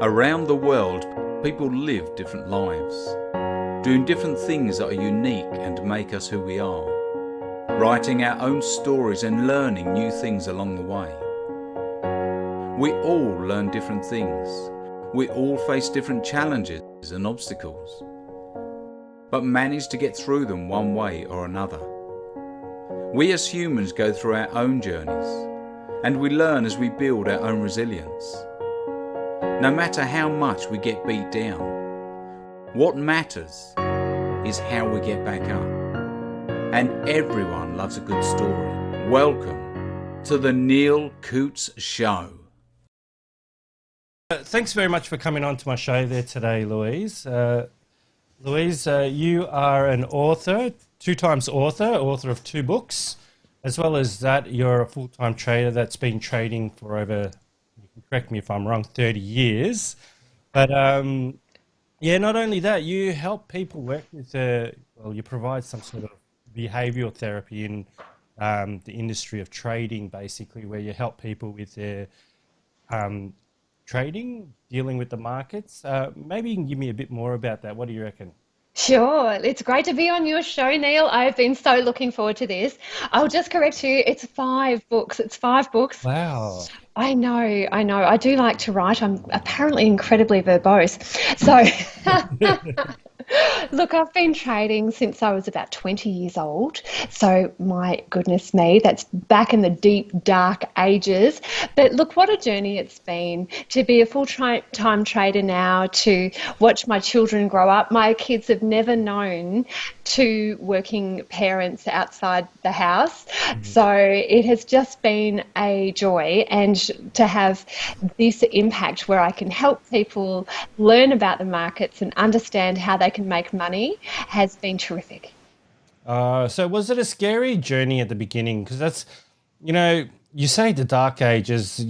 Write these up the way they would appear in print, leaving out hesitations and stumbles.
Around the world, people live different lives, doing different things that are unique and make us who we are, writing our own stories and learning new things along the way. We all learn different things. We all face different challenges and obstacles, but manage to get through them one way or another. We as humans go through our own journeys, and we learn as we build our own resilience. No matter how much we get beat down, what matters is how we get back up. And everyone loves a good story. Welcome to the Neil Coutts Show. Thanks very much for coming on to my show there today, Louise. Louise, you are an author, author of 2 books. As well as that, you're a full-time trader that's been trading for over, you can correct me if I'm wrong, 30 years. But not only that, you help people work with, you provide some sort of behavioural therapy in the industry of trading, basically, where you help people with their trading, dealing with the markets. Maybe you can give me a bit more about that. What do you reckon? Sure. It's great to be on your show, Neil. I've been so looking forward to this. I'll just correct you. It's 5 books. It's 5 books. Wow. I know. I do like to write. I'm apparently incredibly verbose. So, look, I've been trading since I was about 20 years old. So, my goodness me, that's back in the deep, dark ages. But look, what a journey it's been to be a full-time trader now, to watch my children grow up. My kids have never known 2 working parents outside the house. So, it has just been a joy. And to have this impact where I can help people learn about the markets and understand how they can make money has been terrific. So was it a scary journey at the beginning? Because that's, you say the dark ages,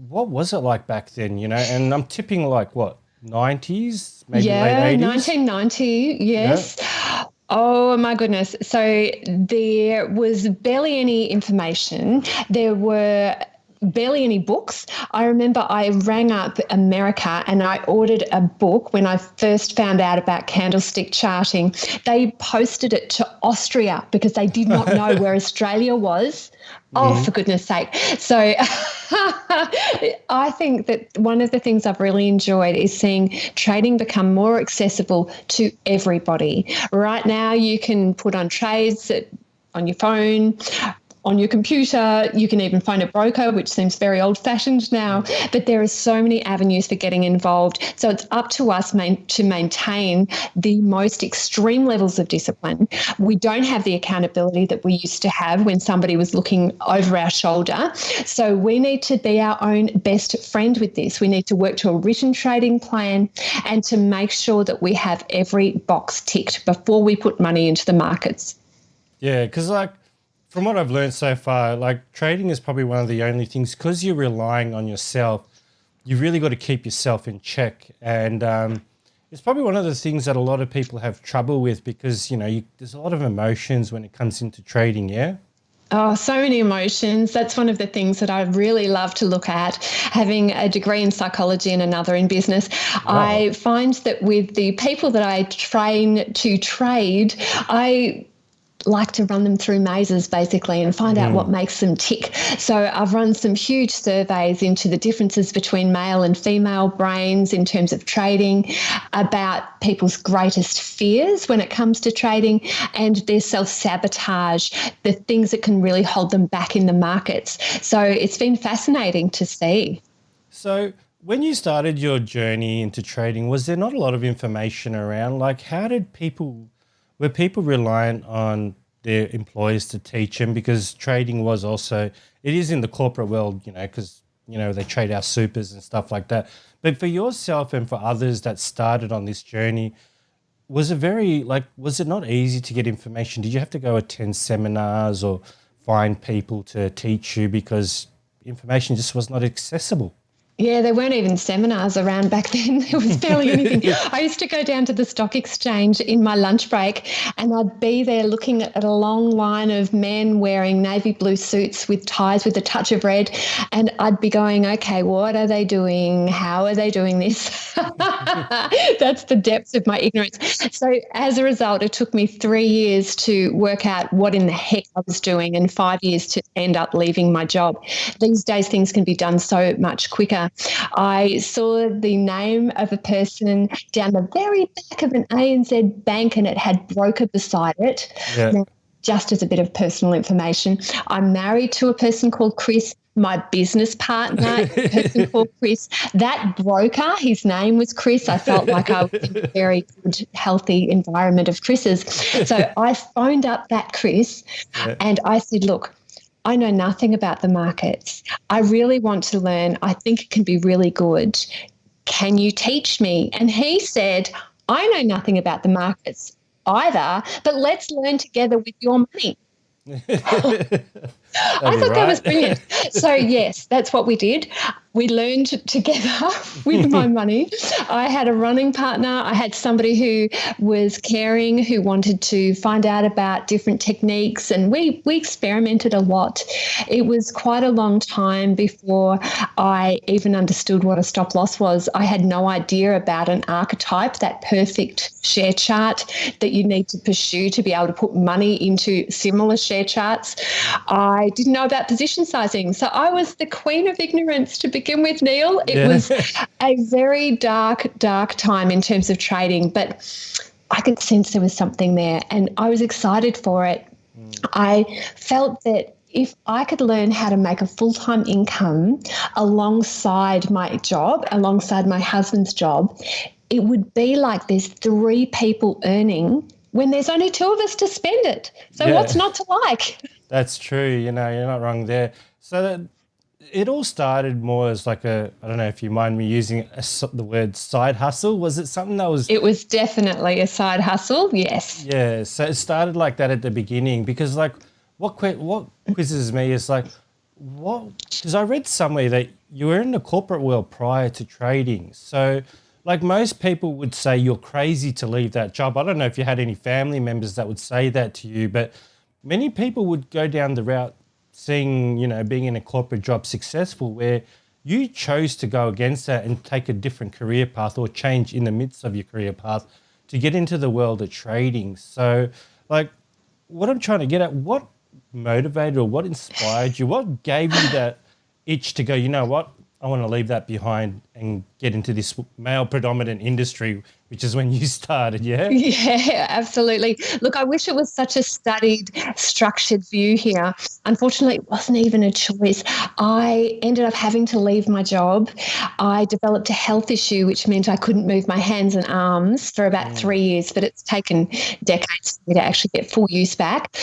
what was it like back then, And I'm tipping like what, 90s, maybe late 80s? 1990, yes. Yeah. Oh my goodness. So there was barely any information. There were barely any books. I remember I rang up America and I ordered a book when I first found out about candlestick charting. They posted it to Austria because they did not know where Australia was. Oh, for goodness sake. So I think that one of the things I've really enjoyed is seeing trading become more accessible to everybody. Right now, you can put on trades on your phone, on your computer. You can even phone a broker, which seems very old-fashioned now, but there are so many avenues for getting involved. So it's up to us to maintain the most extreme levels of discipline. We don't have the accountability that we used to have when somebody was looking over our shoulder. So we need to be our own best friend with this. We need to work to a written trading plan and to make sure that we have every box ticked before we put money into the markets. Yeah, because from what I've learned so far, trading is probably one of the only things, because you're relying on yourself, you've really got to keep yourself in check. And it's probably one of the things that a lot of people have trouble with because, there's a lot of emotions when it comes into trading, yeah? Oh, so many emotions. That's one of the things that I really love to look at. Having a degree in psychology and another in business, wow. I find that with the people that I train to trade, I like to run them through mazes basically and find out what makes them tick. So I've run some huge surveys into the differences between male and female brains in terms of trading, about people's greatest fears when it comes to trading and their self-sabotage, the things that can really hold them back in the markets. So it's been fascinating to see. So when you started your journey into trading, was there not a lot of information around? Were people reliant on their employers to teach them? Because trading it is in the corporate world, because, they trade our supers and stuff like that. But for yourself and for others that started on this journey, was it not easy to get information? Did you have to go attend seminars or find people to teach you because information just was not accessible? Yeah, there weren't even seminars around back then. There was barely anything. I used to go down to the stock exchange in my lunch break, and I'd be there looking at a long line of men wearing navy blue suits with ties with a touch of red. And I'd be going, okay, what are they doing? How are they doing this? That's the depths of my ignorance. So as a result, it took me 3 years to work out what in the heck I was doing, and 5 years to end up leaving my job. These days, things can be done so much quicker. I saw the name of a person down the very back of an ANZ bank, and it had broker beside it. Yeah. Now, just as a bit of personal information, I'm married to a person called Chris. My business partner, a person called Chris. That broker, his name was Chris. I felt like I was in a very good, healthy environment of Chris's. So I phoned up that Chris and I said, look, I know nothing about the markets. I really want to learn. I think it can be really good. Can you teach me? And he said, I know nothing about the markets either, but let's learn together with your money. I thought that was brilliant. So, yes, that's what we did. We learned together with my money. I had a running partner. I had somebody who was caring, who wanted to find out about different techniques, and we experimented a lot. It was quite a long time before I even understood what a stop loss was. I had no idea about an archetype, that perfect share chart that you need to pursue to be able to put money into similar share charts. I didn't know about position sizing. So I was the queen of ignorance to begin with, Neil. It was a very dark time in terms of trading, but I could sense there was something there and I was excited for it. I felt that if I could learn how to make a full-time income alongside my job, alongside my husband's job, it would be like there's 3 people earning when there's only 2 of us to spend it. So what's not to like? That's true. You know, you're not wrong there. So it all started more as like I don't know if you mind me using the word side hustle. Was it something that was... It was definitely a side hustle, yes. Yeah, so it started like that at the beginning because like what quizzes me is like, because I read somewhere that you were in the corporate world prior to trading. So like most people would say you're crazy to leave that job. I don't know if you had any family members that would say that to you, but many people would go down the route seeing, you know, being in a corporate job successful, where you chose to go against that and take a different career path or change in the midst of your career path to get into the world of trading. So like what I'm trying to get at, what motivated or what inspired you? What gave you that itch to go, you know what, I want to leave that behind and get into this male predominant industry, which is when you started, yeah? Yeah, absolutely. Look, I wish it was such a studied, structured view here. Unfortunately, it wasn't even a choice. I ended up having to leave my job. I developed a health issue, which meant I couldn't move my hands and arms for about 3 years, but it's taken decades for me to actually get full use back.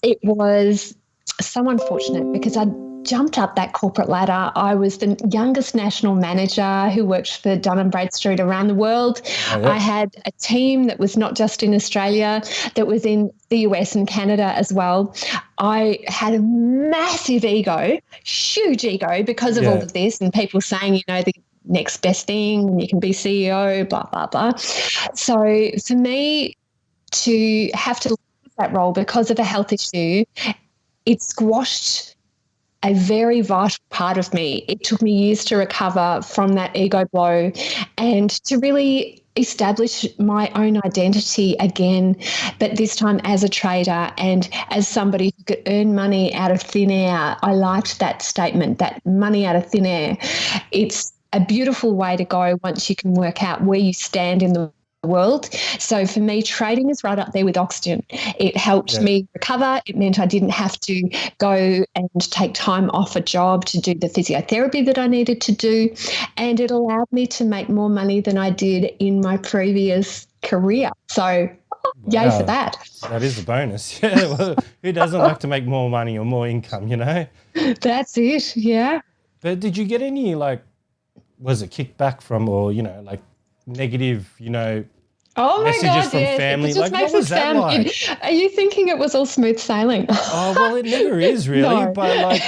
It was so unfortunate because I jumped up that corporate ladder. I was the youngest national manager who worked for Dun & Bradstreet around the world. Oh, yeah. I had a team that was not just in Australia, that was in the US and Canada as well. I had a massive ego, huge ego because of all of this and people saying, you know, the next best thing, you can be CEO, blah, blah, blah. So for me to have to leave that role because of a health issue, it squashed a very vital part of me. It took me years to recover from that ego blow and to really establish my own identity again, but this time as a trader and as somebody who could earn money out of thin air. I liked that statement, that money out of thin air. It's a beautiful way to go once you can work out where you stand in the world. So for me, trading is right up there with oxygen. It helped me recover. It meant I didn't have to go and take time off a job to do the physiotherapy that I needed to do. And it allowed me to make more money than I did in my previous career. So yay for that. That is a bonus. Yeah. Well, who doesn't like to make more money or more income, you know? That's it. Yeah. But did you get any, like, was it kickback from, or, you know, like, negative, you know, messages from family? Like, what was that like? Are you thinking it was all smooth sailing? Oh, well, it never is really. No. But like,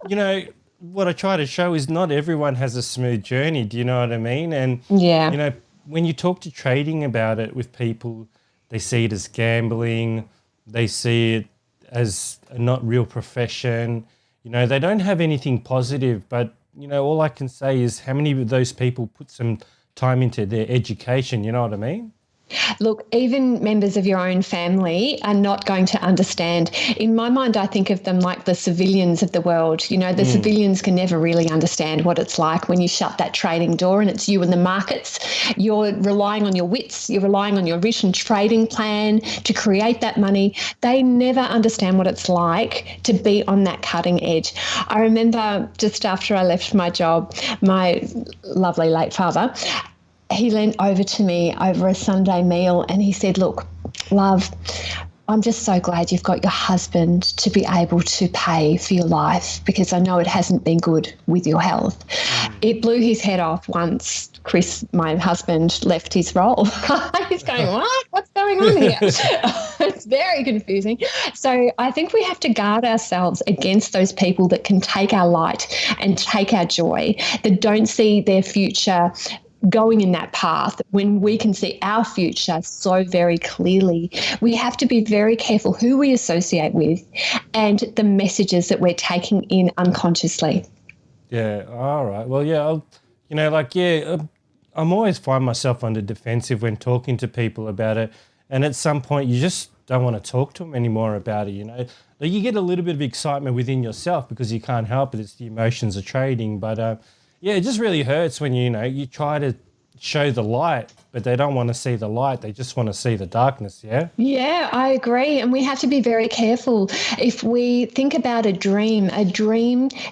you know, what I try to show is not everyone has a smooth journey. Do you know what I mean? And, Yeah. you know, when you talk to trading about it with people, they see it as gambling. They see it as a not real profession. You know, they don't have anything positive, but, you know, all I can say is how many of those people put some time into their education, you know what I mean? Look, even members of your own family are not going to understand. In my mind, I think of them like the civilians of the world. You know, the civilians can never really understand what it's like when you shut that trading door and it's you and the markets. You're relying on your wits, you're relying on your vision trading plan to create that money. They never understand what it's like to be on that cutting edge. I remember just after I left my job, my lovely late father, he leaned over to me over a Sunday meal and he said, look, love, I'm just so glad you've got your husband to be able to pay for your life because I know it hasn't been good with your health. It blew his head off once Chris, my husband, left his role. He's going, what? What's going on here? It's very confusing. So I think we have to guard ourselves against those people that can take our light and take our joy, that don't see their future going in that path when we can see our future so very clearly. We have to be very careful who we associate with and the messages that we're taking in unconsciously. Yeah, all right. Well, yeah, I'm always find myself on the defensive when talking to people about it. And at some point, you just don't want to talk to them anymore about it, you know. Like you get a little bit of excitement within yourself because you can't help it. It's the emotions of trading. But yeah, it just really hurts when, you know, you try to show the light, but they don't want to see the light. They just want to see the darkness, yeah? Yeah, I agree. And we have to be very careful. If we think about a dream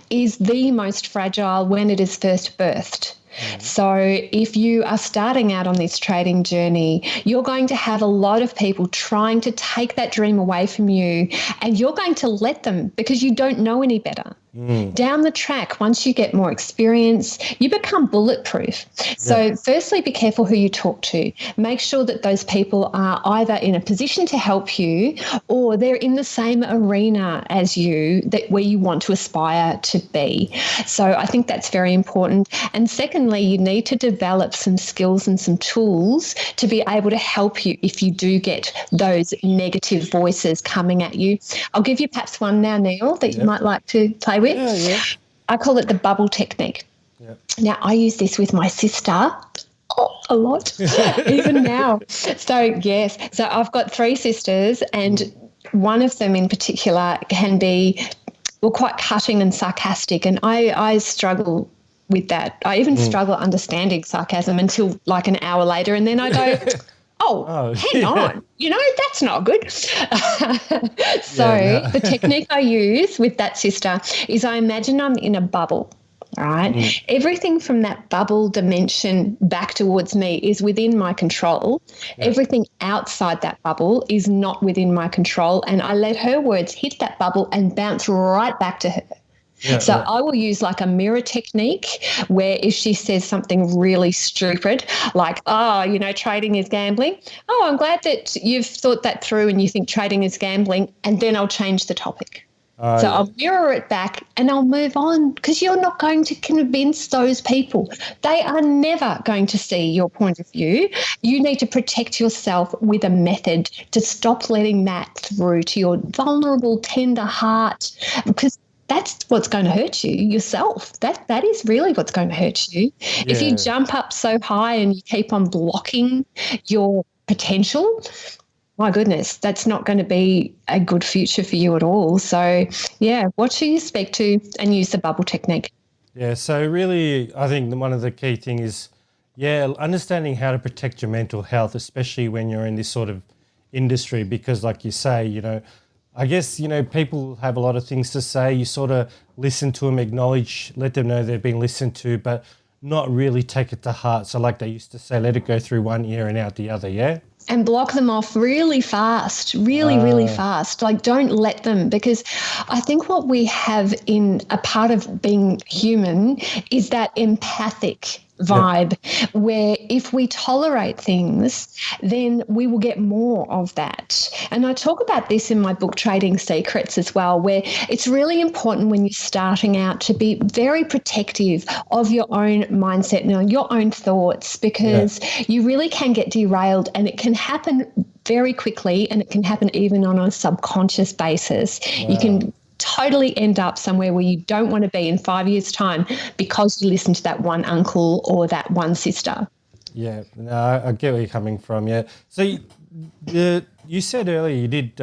is the most fragile when it is first birthed. So if you are starting out on this trading journey, you're going to have a lot of people trying to take that dream away from you, and you're going to let them because you don't know any better. Down the track, once you get more experience, you become bulletproof. So firstly, be careful who you talk to. Make sure that those people are either in a position to help you or they're in the same arena as you, that where you want to aspire to be. So I think that's very important. And secondly, you need to develop some skills and some tools to be able to help you if you do get those negative voices coming at you. I'll give you perhaps one now, Neil, that you might like to play with. Yeah. I call it the bubble technique. Now, I use this with my sister a lot, even now. So, yes. So I've got 3 sisters, and one of them in particular can be, well, quite cutting and sarcastic, and I struggle with that. I even struggle understanding sarcasm until like an hour later, and then I go, hang on, you know, that's not good. The technique I use with that sister is I imagine I'm in a bubble, right? Everything from that bubble dimension back towards me is within my control. Everything outside that bubble is not within my control, and I let her words hit that bubble and bounce right back to her. I will use like a mirror technique where if she says something really stupid, like, trading is gambling. Oh, I'm glad that you've thought that through and you think trading is gambling. And then I'll change the topic. I'll mirror it back and I'll move on, because you're not going to convince those people. They are never going to see your point of view. You need to protect yourself with a method to stop letting that through to your vulnerable, tender heart, because that's what's going to hurt you yourself. That is really what's going to hurt you. If you jump up so high and you keep on blocking your potential, my goodness, that's not going to be a good future for you at all. So, watch who you speak to and use the bubble technique. Yeah, so really I think one of the key things is, understanding how to protect your mental health, especially when you're in this sort of industry, because like you say, you know, I guess, you know, people have a lot of things to say. You sort of listen to them, acknowledge, let them know they've been listened to, but not really take it to heart. So like they used to say, let it go through one ear and out the other, yeah? And block them off really fast, really fast. Like, don't let them, because I think what we have in a part of being human is that empathic vibe, where if we tolerate things, then we will get more of that. And I talk about this in my book, Trading Secrets, as well, where it's really important when you're starting out to be very protective of your own mindset and your own thoughts, because you really can get derailed, and it can happen very quickly, and it can happen even on a subconscious basis. You can totally end up somewhere where you don't want to be in 5 years' time because you listened to that one uncle or that one sister. Yeah, no, I get where you're coming from. Yeah. So you said earlier you did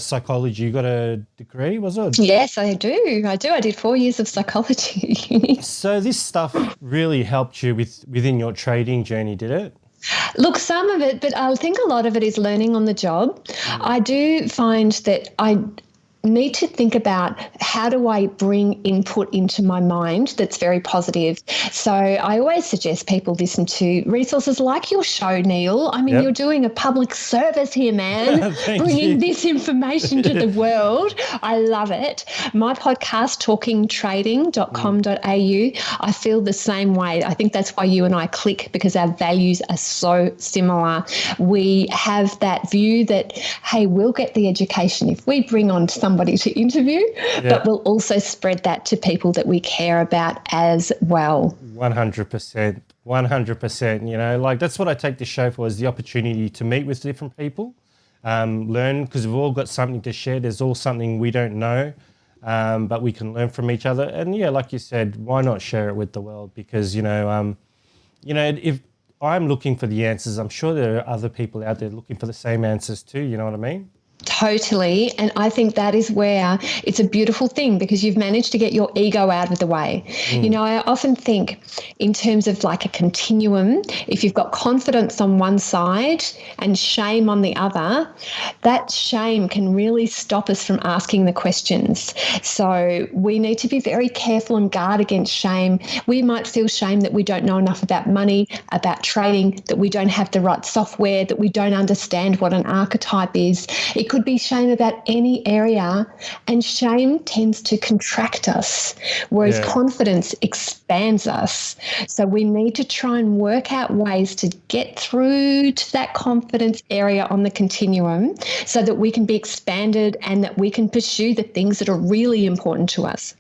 psychology. You got a degree, was it? Yes, I do. I did 4 years of psychology. So this stuff really helped you within your trading journey, did it? Look, some of it, but I think a lot of it is learning on the job. I do find that I need to think about how do I bring input into my mind that's very positive. So I always suggest people listen to resources like your show, Neil. I mean, you're doing a public service here, man, bringing this information to the world. I love it. My podcast, talkingtrading.com.au, I feel the same way. I think that's why you and I click, because our values are so similar. We have that view that, hey, we'll get the education if we bring on somebody to interview, but we'll also spread that to people that we care about as well. 100%. 100%. You know, like that's what I take the show for, is the opportunity to meet with different people, learn, because we've all got something to share. There's all something we don't know, but we can learn from each other. And yeah, like you said, why not share it with the world? Because, if I'm looking for the answers, I'm sure there are other people out there looking for the same answers too. You know what I mean? Totally. And I think that is where it's a beautiful thing, because you've managed to get your ego out of the way. You know, I often think in terms of like a continuum, if you've got confidence on one side and shame on the other, that shame can really stop us from asking the questions. So we need to be very careful and guard against shame. We might feel shame that we don't know enough about money, about trading, that we don't have the right software, that we don't understand what an archetype is. It could be shame about any area, and shame tends to contract us, whereas confidence expands us. So we need to try and work out ways to get through to that confidence area on the continuum so that we can be expanded and that we can pursue the things that are really important to us.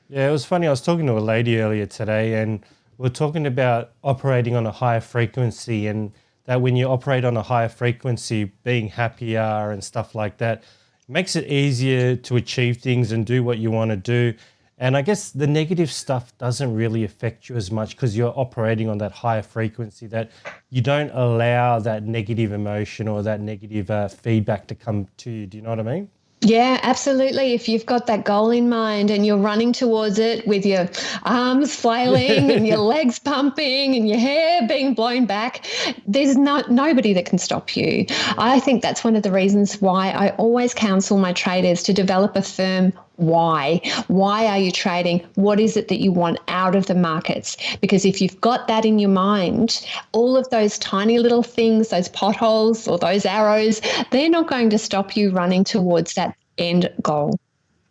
Yeah, it was funny. I was talking to a lady earlier today, and we were talking about operating on a higher frequency, and that when you operate on a higher frequency, being happier and stuff like that makes it easier to achieve things and do what you want to do. And I guess the negative stuff doesn't really affect you as much because you're operating on that higher frequency, that you don't allow that negative emotion or that negative feedback to come to you. Do you know what I mean? Yeah, absolutely. If you've got that goal in mind and you're running towards it with your arms flailing and your legs pumping and your hair being blown back, there's nobody that can stop you. I think that's one of the reasons why I always counsel my traders to develop a firm why. Why are you trading? What is it that you want out of the markets? Because if you've got that in your mind, all of those tiny little things, those potholes or those arrows, they're not going to stop you running towards that end goal.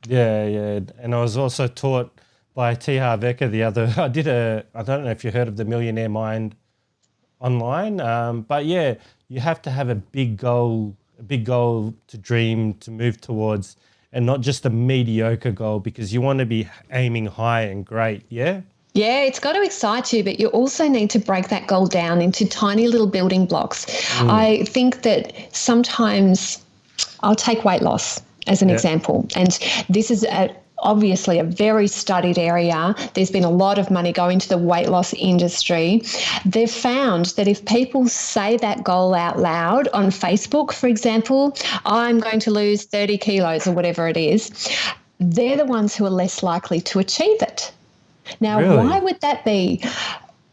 Yeah. And I was also taught by T. Harv Eker I don't know if you heard of the Millionaire Mind online, but yeah, you have to have a big goal to dream, to move towards, and not just a mediocre goal, because you want to be aiming high and great, yeah? Yeah, it's got to excite you, but you also need to break that goal down into tiny little building blocks. I think that sometimes I'll take weight loss as an example, and this is obviously a very studied area. There's been a lot of money going to the weight loss industry. They've found that if people say that goal out loud on Facebook, for example, I'm going to lose 30 kilos or whatever it is, they're the ones who are less likely to achieve it. Now, why would that be?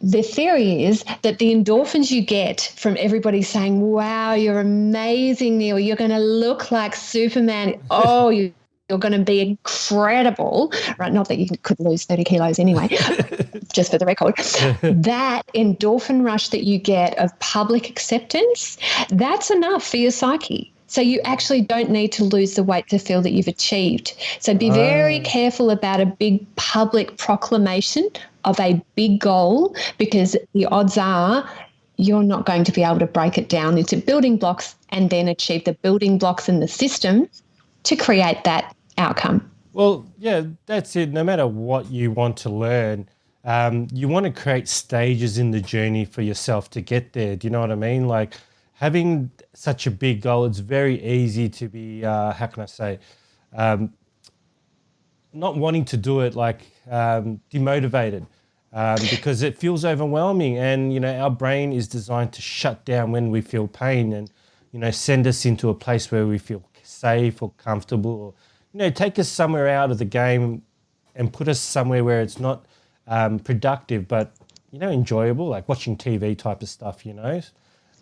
The theory is that the endorphins you get from everybody saying, wow, you're amazing, Neil, you're going to look like Superman. Oh, you're going to be incredible, right? Not that you could lose 30 kilos anyway, just for the record. That endorphin rush that you get of public acceptance, that's enough for your psyche. So you actually don't need to lose the weight to feel that you've achieved. So be very careful about a big public proclamation of a big goal, because the odds are you're not going to be able to break it down into building blocks and then achieve the building blocks in the system to create that outcome. Well, yeah, that's it. No matter what you want to learn, you want to create stages in the journey for yourself to get there. Do you know what I mean? Like having such a big goal, it's very easy to be, how can I say, not wanting to do it, like demotivated. Because it feels overwhelming, and our brain is designed to shut down when we feel pain, and send us into a place where we feel safe or comfortable, or take us somewhere out of the game and put us somewhere where it's not productive but enjoyable, like watching TV type of stuff.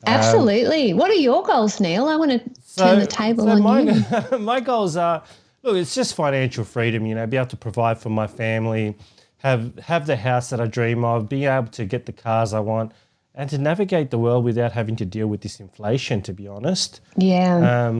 Absolutely. What are your goals, Neil? I want to turn the table on you. My goals are, look, it's just financial freedom. Be able to provide for my family. Have the house that I dream of, be able to get the cars I want, and to navigate the world without having to deal with this inflation, to be honest. Yeah.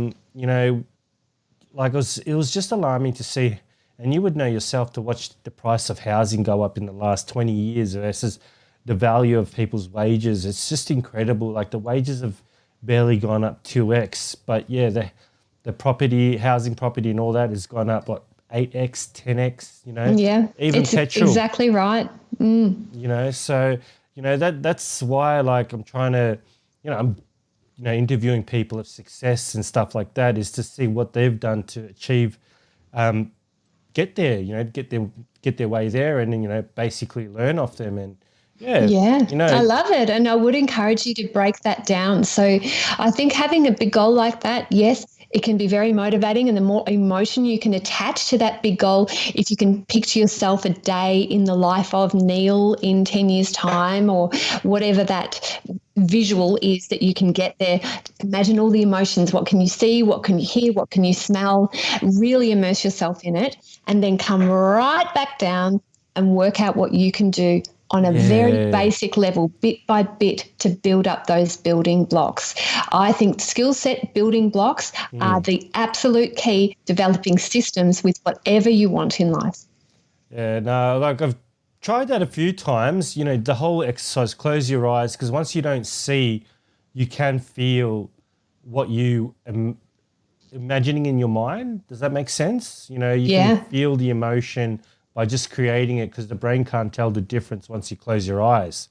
Like it was just alarming to see, and you would know yourself, to watch the price of housing go up in the last 20 years versus the value of people's wages. It's just incredible. Like the wages have barely gone up 2x, but yeah, the housing property and all that has gone up, what, 8x, 10x, Yeah, even it's petrol. Exactly right. So, that's why, like, I'm trying to, I'm, interviewing people of success and stuff like that, is to see what they've done to achieve, get there, get their way there, and then, basically learn off them. And yeah, I love it. And I would encourage you to break that down. So I think having a big goal like that, yes, it can be very motivating, and the more emotion you can attach to that big goal, if you can picture yourself a day in the life of Neil in 10 years' time, or whatever that visual is that you can get there, imagine all the emotions. What can you see? What can you hear? What can you smell? Really immerse yourself in it, and then come right back down and work out what you can do on a very basic level, bit by bit, to build up those building blocks. I think skill set building blocks are the absolute key, developing systems with whatever you want in life. Yeah, no, like I've tried that a few times, the whole exercise, close your eyes, because once you don't see, you can feel what you imagining in your mind. Does that make sense? You can feel the emotion by just creating it, because the brain can't tell the difference once you close your eyes.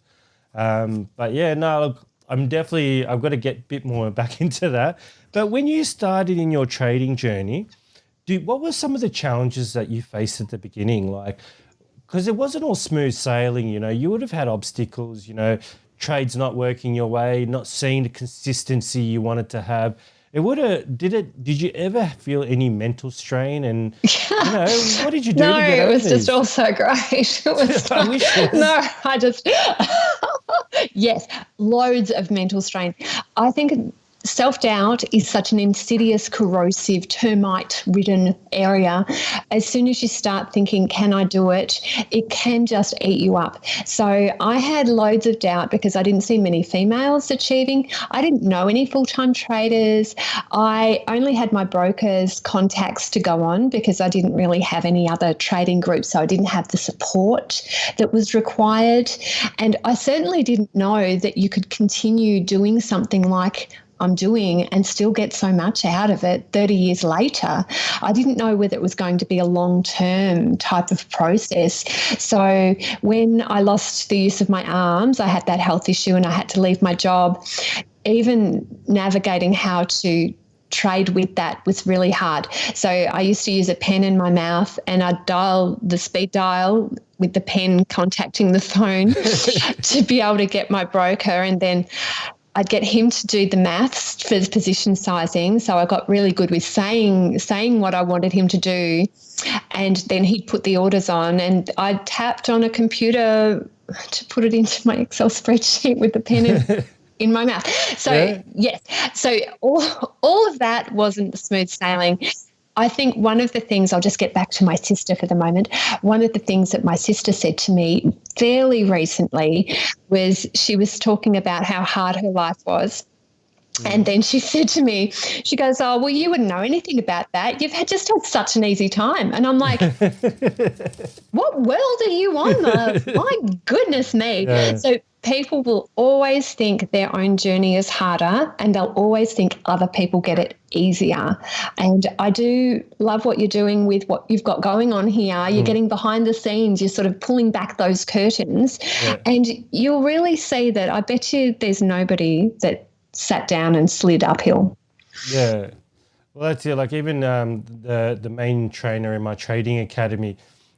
But yeah, no, look, I've got to get a bit more back into that. But when you started in your trading journey, what were some of the challenges that you faced at the beginning? Like, because it wasn't all smooth sailing, you would have had obstacles, trades not working your way, not seeing the consistency you wanted to have. Did you ever feel any mental strain? And what did you do to get over No, it was this? just all so great. Yes, loads of mental strain. I think self-doubt is such an insidious, corrosive, termite-ridden area. As soon as you start thinking, can I do it, it can just eat you up. So I had loads of doubt because I didn't see many females achieving. I didn't know any full-time traders. I only had my broker's contacts to go on because I didn't really have any other trading groups, so I didn't have the support that was required. And I certainly didn't know that you could continue doing something like I'm doing and still get so much out of it 30 years later. I didn't know whether it was going to be a long-term type of process. So when I lost the use of my arms, I had that health issue and I had to leave my job. Even navigating how to trade with that was really hard. So I used to use a pen in my mouth and I'd dial the speed dial with the pen contacting the phone to be able to get my broker, and then I'd get him to do the maths for the position sizing. So I got really good with saying what I wanted him to do. And then he'd put the orders on, and I tapped on a computer to put it into my Excel spreadsheet with the pen in my mouth. So, yes. So all of that wasn't smooth sailing. I think one of the things, I'll just get back to my sister for the moment. One of the things that my sister said to me fairly recently was she was talking about how hard her life was. And then she said to me, she goes, oh, well, you wouldn't know anything about that. You've just had such an easy time. And I'm like, what world are you on? My goodness me. Yeah. So people will always think their own journey is harder, and they'll always think other people get it easier. And I do love what you're doing with what you've got going on here. You're getting behind the scenes. You're sort of pulling back those curtains. Yeah. And you'll really see that I bet you there's nobody that sat down and slid uphill. Yeah. Well, that's it. Like even the main trainer in my trading academy,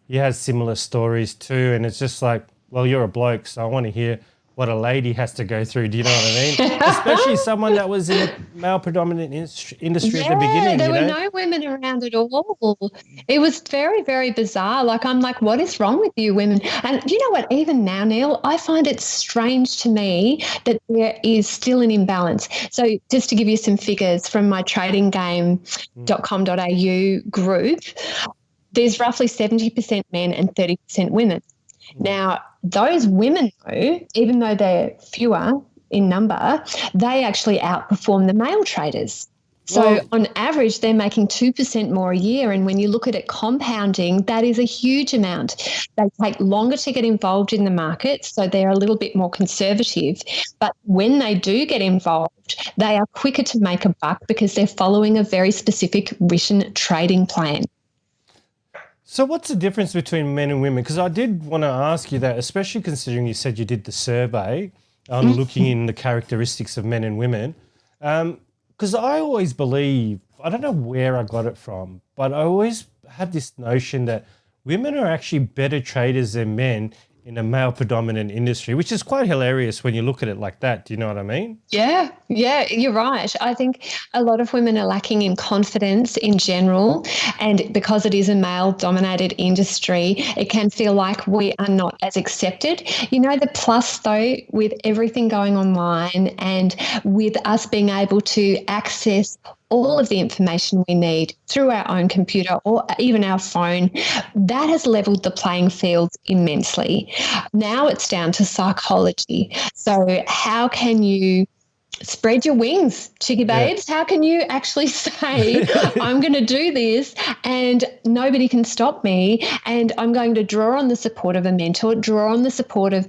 he has similar stories too. And it's just like, well, you're a bloke, so I want to hear what a lady has to go through. Do you know what I mean? Especially someone that was in a male-predominant industry at the beginning. There were no women around at all. It was very, very bizarre. Like, I'm like, what is wrong with you women? And you know what? Even now, Neil, I find it strange to me that there is still an imbalance. So just to give you some figures from my tradinggame.com.au group, there's roughly 70% men and 30% women. Now, those women, though, even though they're fewer in number, they actually outperform the male traders. So on average, they're making 2% more a year. And when you look at it compounding, that is a huge amount. They take longer to get involved in the market, so they're a little bit more conservative. But when they do get involved, they are quicker to make a buck because they're following a very specific written trading plan. So what's the difference between men and women? Because I did want to ask you that, especially considering you said you did the survey on looking in the characteristics of men and women. Because I always believe, I don't know where I got it from, but I always had this notion that women are actually better traders than men in a male-predominant industry, which is quite hilarious when you look at it like that. Do you know what I mean? Yeah, you're right. I think a lot of women are lacking in confidence in general, and because it is a male-dominated industry, it can feel like we are not as accepted. You know, the plus, though, with everything going online and with us being able to access all of the information we need through our own computer or even our phone, that has leveled the playing field immensely. Now it's down to psychology. So how can you spread your wings, cheeky babes? How can you actually say, I'm going to do this and nobody can stop me, and I'm going to draw on the support of a mentor, draw on the support of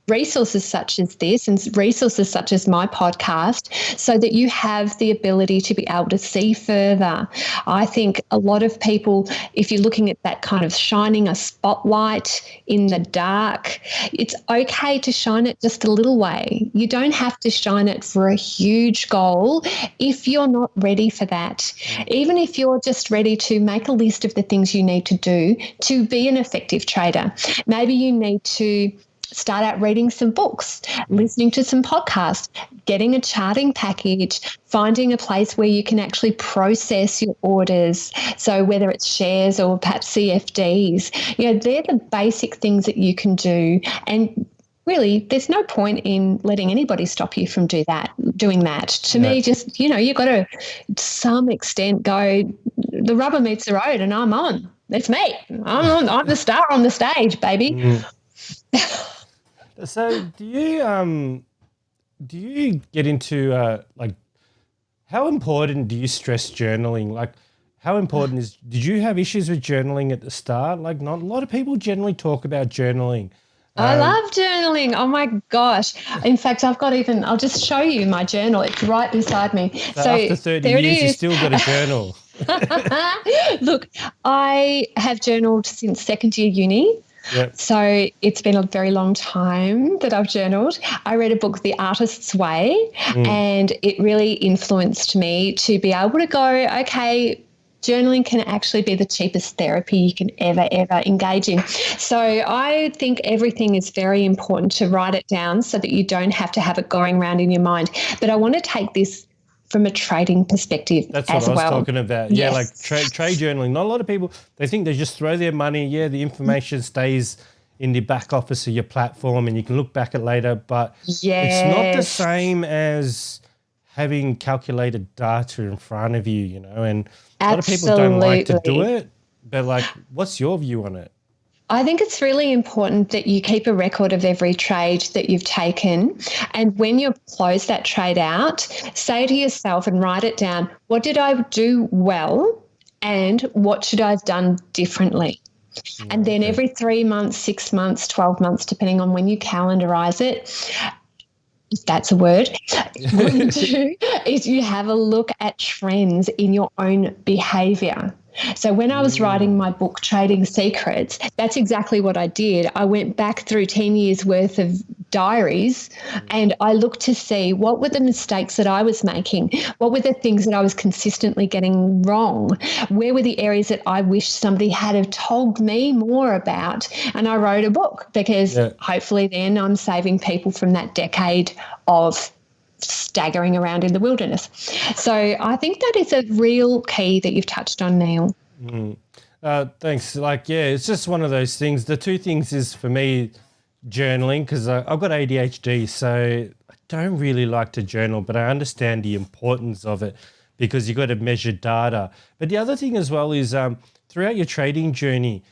resources such as this and resources such as my podcast, so that you have the ability to be able to see further. I think a lot of people, if you're looking at that kind of shining a spotlight in the dark, it's okay to shine it just a little way. You don't have to shine it for a huge goal if you're not ready for that. Even if you're just ready to make a list of the things you need to do to be an effective trader. Maybe you need to start out reading some books, listening to some podcasts, getting a charting package, finding a place where you can actually process your orders. So whether it's shares or perhaps CFDs, you know, they're the basic things that you can do. And really, there's no point in letting anybody stop you from doing that. To me, just, you know, you've got to some extent go, the rubber meets the road and I'm on. It's me. I'm the star on the stage, baby. So do you get into like, how important do you stress journaling? Like, how important did you have issues with journaling at the start? Like, not a lot of people generally talk about journaling. I love journaling. Oh my gosh. In fact, I'll just show you my journal. It's right beside me. So after 30 years, you still got a journal. Look, I have journaled since second year uni. Yep. So it's been a very long time that I've journaled. I read a book, The Artist's Way, and it really influenced me to be able to go, okay, journaling can actually be the cheapest therapy you can ever engage in. So I think everything is very important to write it down so that you don't have to have it going around in your mind. But I want to take this from a trading perspective as well. That's what I was talking about. Yes. Yeah, like trade journaling. Not a lot of people, they think they just throw their money. Yeah, the information stays in the back office of your platform and you can look back at later, but it's not the same as having calculated data in front of you, you know, and a lot of people don't like to do it. But like, what's your view on it? I think it's really important that you keep a record of every trade that you've taken. And when you close that trade out, say to yourself and write it down, what did I do well and what should I have done differently? And then every 3 months, 6 months, 12 months, depending on when you calendarize it, if that's a word, what you do is you have a look at trends in your own behavior. So when I was writing my book, Trading Secrets, that's exactly what I did. I went back through 10 years worth of diaries and I looked to see what were the mistakes that I was making, what were the things that I was consistently getting wrong, where were the areas that I wish somebody had have told me more about. And I wrote a book because hopefully then I'm saving people from that decade of staggering around in the wilderness. So I think that is a real key that you've touched on, Neil. Thanks. It's just one of those things. The two things is for me journaling, because I've got ADHD, so I don't really like to journal, but I understand the importance of it because you've got to measure data. But the other thing as well is throughout your trading journey,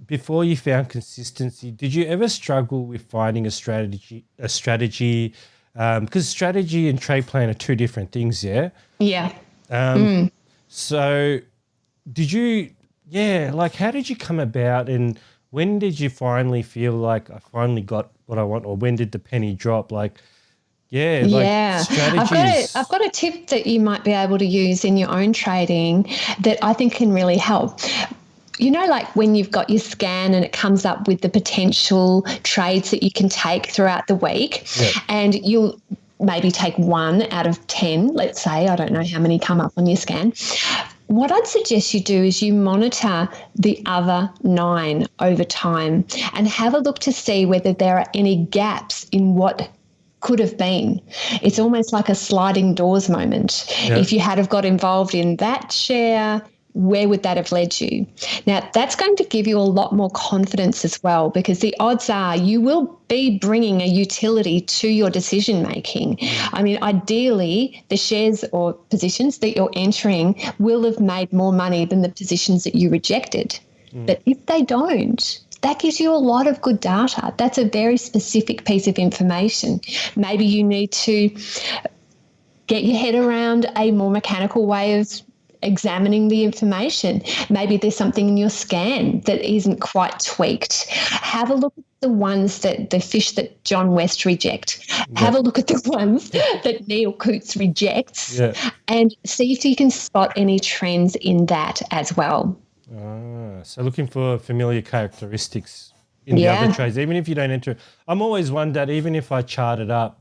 before you found consistency, did you ever struggle with finding a strategy? Because strategy and trade plan are two different things, yeah? Yeah. So did you, how did you come about and when did you finally feel like I finally got what I want, or when did the penny drop? Strategies. I've got a tip that you might be able to use in your own trading that I think can really help. You know, like when you've got your scan and it comes up with the potential trades that you can take throughout the week, and you'll maybe take 1 out of 10, let's say, I don't know how many come up on your scan. What I'd suggest you do is you monitor the other 9 over time and have a look to see whether there are any gaps in what could have been. It's almost like a sliding doors moment. If you had have got involved in that share, where would that have led you? Now, that's going to give you a lot more confidence as well, because the odds are you will be bringing a utility to your decision making. I mean, ideally, the shares or positions that you're entering will have made more money than the positions that you rejected. But if they don't, that gives you a lot of good data. That's a very specific piece of information. Maybe you need to get your head around a more mechanical way of examining the information. Maybe there's something in your scan that isn't quite tweaked. Have a look at the ones that the fish that John West reject. Have a look at the ones that Neil Coutts rejects and see if you can spot any trends in that as well. So looking for familiar characteristics in the other trades, even if you don't enter. I'm always one that even if I chart it up,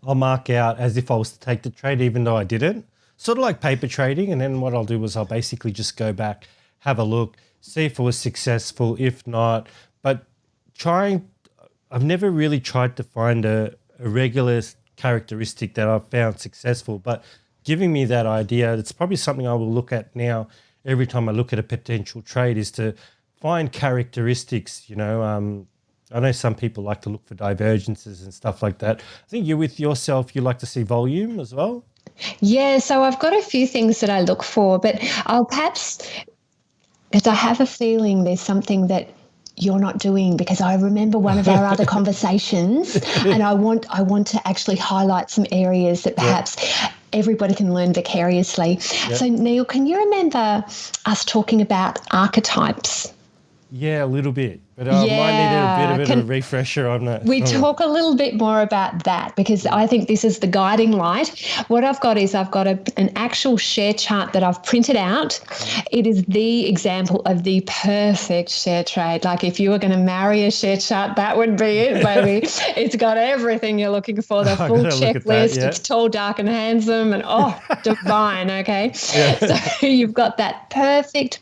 I'll mark out as if I was to take the trade even though I didn't. Sort of like paper trading, and then what I'll do is I'll basically just go back, have a look, see if it was successful, if not. But I've never really tried to find a regular characteristic that I've found successful, but giving me that idea, it's probably something I will look at now every time I look at a potential trade, is to find characteristics, I know some people like to look for divergences and stuff like that. I think you with yourself, you like to see volume as well? Yeah, so I've got a few things that I look for, but I'll perhaps, because I have a feeling there's something that you're not doing, because I remember one of our other conversations and I want to actually highlight some areas that perhaps everybody can learn vicariously. So Neil, can you remember us talking about archetypes? Yeah, a little bit, but I might need a bit of a refresher on that. We talk a little bit more about that, because I think this is the guiding light. What I've got is I've got an actual share chart that I've printed out. It is the example of the perfect share trade. Like if you were going to marry a share chart, that would be it, baby. It's got everything you're looking for, the full checklist. It's tall, dark and handsome and divine, okay? So you've got that perfect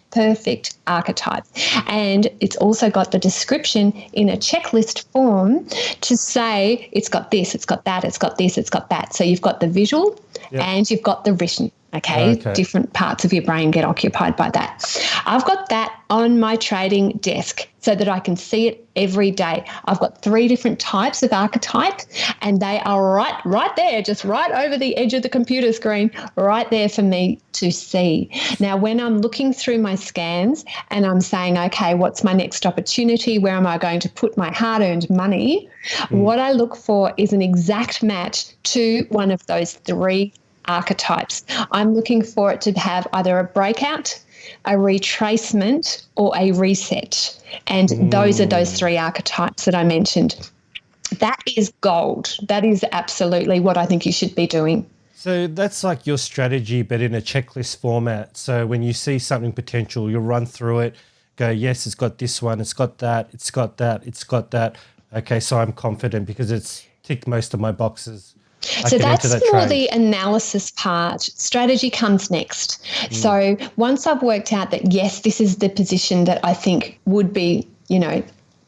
archetype. And it's also got the description in a checklist form to say it's got this, it's got that, it's got this, it's got that. So you've got the visual and you've got the written, Okay? Different parts of your brain get occupied by that. I've got that on my trading desk so that I can see it every day. I've got 3 different types of archetype, and they are right there, just right over the edge of the computer screen, right there for me to see. Now, when I'm looking through my scans and I'm saying, okay, what's my next opportunity? Where am I going to put my hard-earned money? What I look for is an exact match to one of those 3 archetypes. I'm looking for it to have either a breakout, a retracement, or a reset. And those are those 3 archetypes that I mentioned. That is gold. That is absolutely what I think you should be doing. So that's like your strategy, but in a checklist format. So when you see something potential, you'll run through it, go, yes, it's got this one, it's got that, it's got that, it's got that. Okay, so I'm confident because it's ticked most of my boxes. So that's more the analysis part. Strategy comes next. So once I've worked out that, yes, this is the position that I think would be,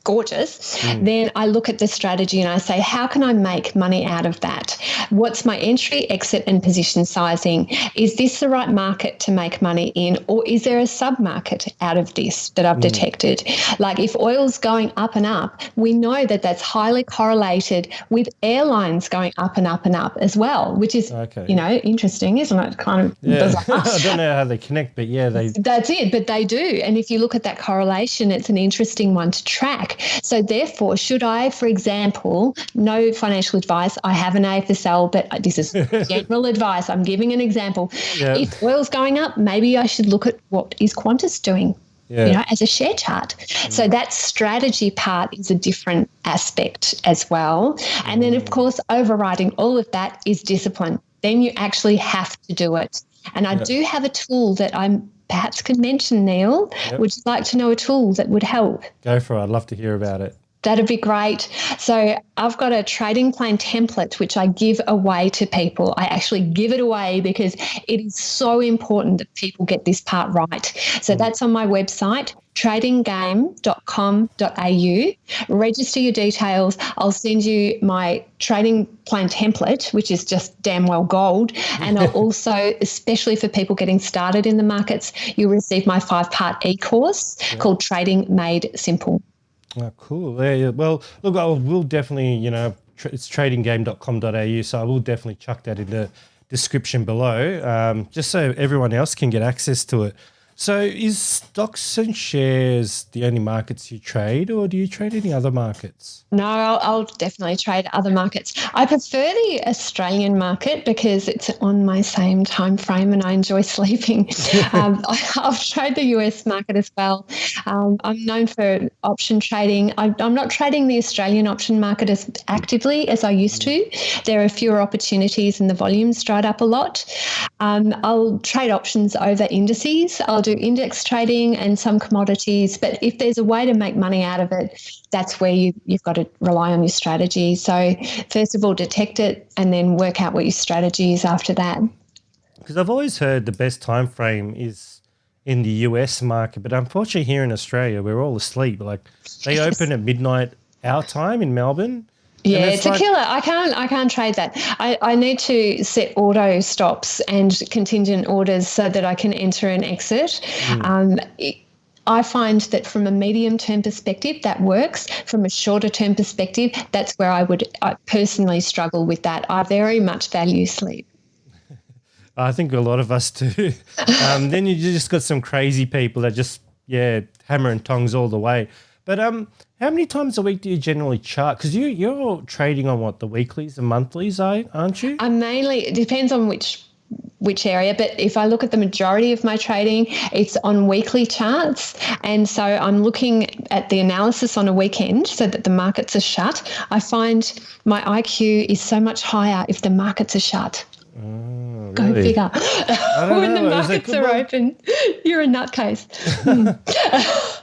gorgeous, then I look at the strategy and I say, how can I make money out of that? What's my entry, exit, and position sizing? Is this the right market to make money in, or is there a sub-market out of this that I've detected? Like if oil's going up and up, we know that that's highly correlated with airlines going up and up and up as well, which is, interesting, isn't it? Kind of bizarre. I don't know how they connect, but that's it, but they do. And if you look at that correlation, it's an interesting one to track. So therefore, should I, for example, no financial advice, I have an AFSL, but this is general advice, I'm giving an example. If oil's going up, maybe I should look at what is Qantas doing, as a share chart. So that strategy part is a different aspect as well. And then, of course, overriding all of that is discipline. Then you actually have to do it. And I do have a tool that I'm perhaps could mention, Neil. Would you like to know a tool that would help? Go for it. I'd love to hear about it. That'd be great. So I've got a trading plan template which I give away to people. I actually give it away because it is so important that people get this part right. So that's on my website, tradinggame.com.au. Register your details. I'll send you my trading plan template, which is just damn well gold. And I'll also, especially for people getting started in the markets, you'll receive my 5-part e-course called Trading Made Simple. Oh, cool. Yeah. Well, look, I will definitely, it's tradinggame.com.au, so I will definitely chuck that in the description below, just so everyone else can get access to it. So is stocks and shares the only markets you trade, or do you trade any other markets? No, I'll definitely trade other markets. I prefer the Australian market because it's on my same time frame and I enjoy sleeping. I'll trade the US market as well. I'm known for option trading. I'm not trading the Australian option market as actively as I used to. There are fewer opportunities and the volume's dried up a lot. I'll trade options over indices. I'll do index trading and some commodities, but if there's a way to make money out of it, that's where you've got to rely on your strategy. So first of all, detect it and then work out what your strategy is after that. Because I've always heard the best time frame is in the US market, but unfortunately here in Australia, we're all asleep. Like they open at midnight our time in Melbourne. Yeah, it's a killer. I can't trade that. I need to set auto stops and contingent orders so that I can enter and exit. I find that from a medium-term perspective, that works. From a shorter-term perspective, that's where I personally struggle with that. I very much value sleep. I think a lot of us do. Then you just got some crazy people that just, hammer and tongs all the way. But how many times a week do you generally chart? Because you're trading on what, the weeklies and monthlies, aren't you? It depends on which area, but if I look at the majority of my trading, it's on weekly charts. And so I'm looking at the analysis on a weekend so that the markets are shut. I find my IQ is so much higher if the markets are shut. Oh, Go really? figure. When the markets are open, you're a nutcase.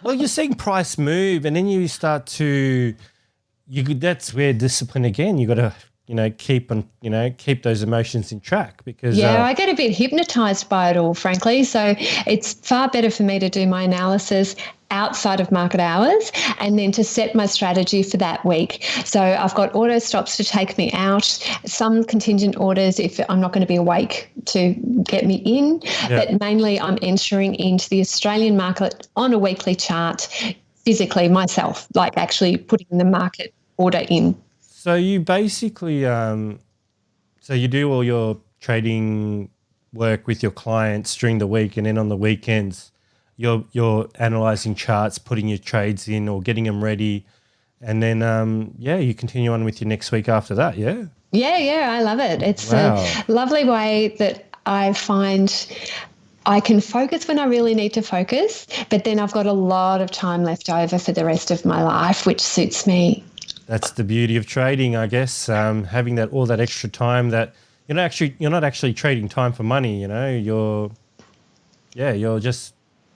Well, you're seeing price move, and then you start to, that's where discipline again. You got to, keep those emotions in track because. Yeah, I get a bit hypnotized by it all, frankly. So it's far better for me to do my analysis outside of market hours, and then to set my strategy for that week. So I've got auto stops to take me out, some contingent orders if I'm not going to be awake to get me in, but mainly I'm entering into the Australian market on a weekly chart physically myself, like actually putting the market order in. So you basically, so you do all your trading work with your clients during the week, and then on the weekends, you're analysing charts, putting your trades in or getting them ready, and then you continue on with your next week after that. Yeah, I love it. It's a lovely way that I find I can focus when I really need to focus, but then I've got a lot of time left over for the rest of my life, which suits me. That's the beauty of trading, I guess, having that all that extra time that you're not actually trading time for money. You're just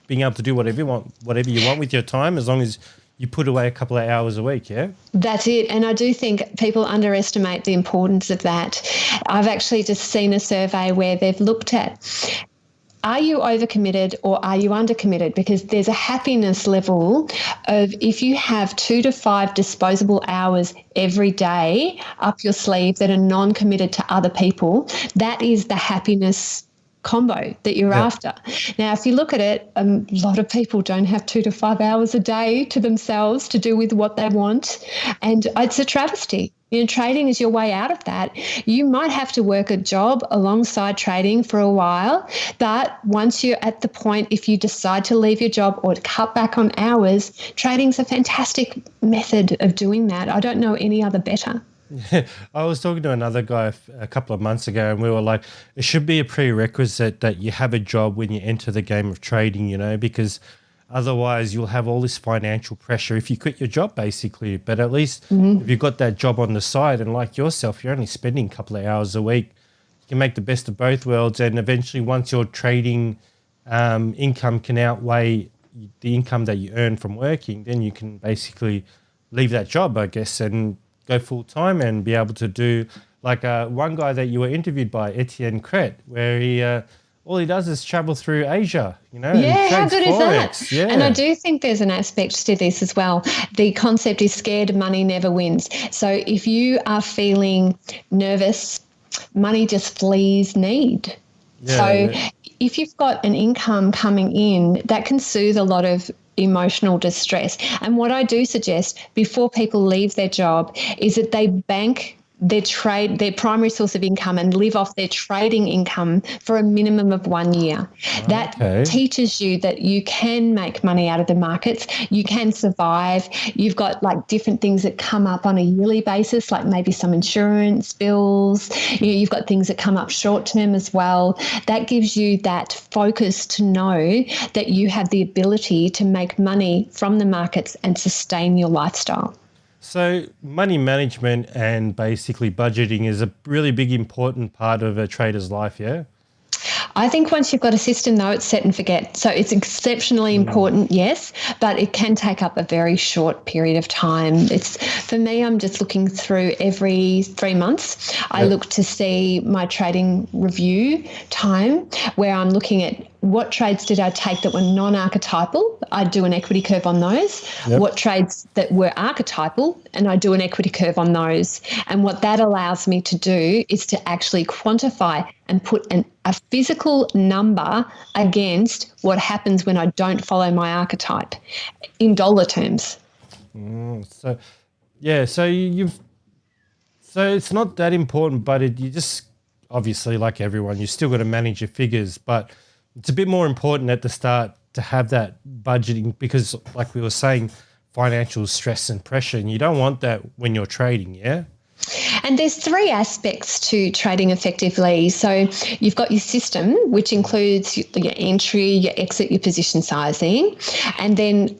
being able to do whatever you want with your time, as long as you put away a couple of hours a week. Yeah, that's it. And I do think people underestimate the importance of that. I've actually just seen a survey where they've looked at, are you overcommitted or are you undercommitted? Because there's a happiness level of, if you have 2 to 5 disposable hours every day up your sleeve that are non-committed to other people, that is the happiness combo that you're after. Now, if you look at it, a lot of people don't have 2 to 5 hours a day to themselves to do with what they want. And it's a travesty. Trading is your way out of that. You might have to work a job alongside trading for a while, but once you're at the point, if you decide to leave your job or to cut back on hours, trading's a fantastic method of doing that. I don't know any other better. I was talking to another guy a couple of months ago, and we were like, it should be a prerequisite that you have a job when you enter the game of trading, because otherwise you'll have all this financial pressure if you quit your job, basically. But at least if you've got that job on the side, and like yourself, you're only spending a couple of hours a week, you can make the best of both worlds. And eventually, once your trading income can outweigh the income that you earn from working, then you can basically leave that job, I guess, and go full time and be able to do like one guy that you were interviewed by, Etienne Cret, where he all he does is travel through Asia, Yeah, how good Forex. is that? Yeah. And I do think there's an aspect to this as well. The concept is scared money never wins. So if you are feeling nervous, money just flees need. If you've got an income coming in, that can soothe a lot of emotional distress. And what I do suggest before people leave their job is that they bank their primary source of income and live off their trading income for a minimum of 1 year. That teaches you that you can make money out of the markets, you can survive. You've got like different things that come up on a yearly basis, like maybe some insurance bills. You've got things that come up short term as well. That gives you that focus to know that you have the ability to make money from the markets and sustain your lifestyle. So money management and basically budgeting is a really big, important part of a trader's life, yeah? I think once you've got a system, though, it's set and forget. So it's exceptionally important, yes, but it can take up a very short period of time. For me, I'm just looking through every 3 months. I look to see my trading review time, where I'm looking at what trades did I take that were non-archetypal. I do an equity curve on those. What trades that were archetypal, and I do an equity curve on those. And what that allows me to do is to actually quantify and put a physical number against what happens when I don't follow my archetype in dollar terms. So it's not that important, but you just, obviously, like everyone, you still got to manage your figures, but it's a bit more important at the start to have that budgeting, because like we were saying, financial stress and pressure, and you don't want that when you're trading, yeah? And there's 3 aspects to trading effectively. So you've got your system, which includes your entry, your exit, your position sizing, and then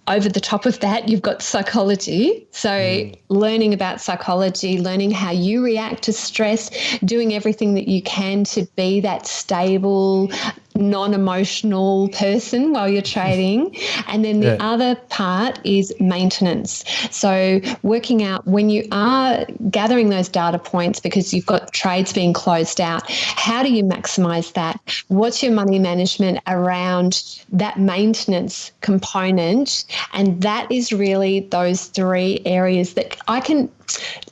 over the top of that, you've got psychology. So learning about psychology, learning how you react to stress, doing everything that you can to be that stable, non-emotional person while you're trading. And then the other part is maintenance. So working out when you are gathering those data points because you've got trades being closed out, how do you maximize that? What's your money management around that maintenance component? And that is really those three areas that I can,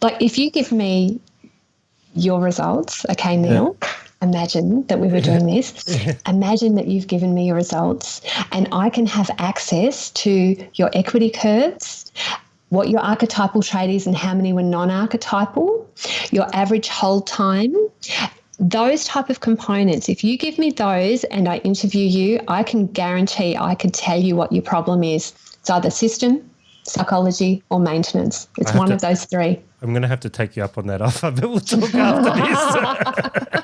like, if you give me your results, okay, Neil, imagine that we were doing this. Imagine that you've given me your results and I can have access to your equity curves, what your archetypal trade is and how many were non-archetypal, your average hold time, those type of components. If you give me those and I interview you, I can guarantee I could tell you what your problem is. It's either system, psychology, or maintenance. It's one of those three. I'm going to have to take you up on that offer, but we'll talk after this.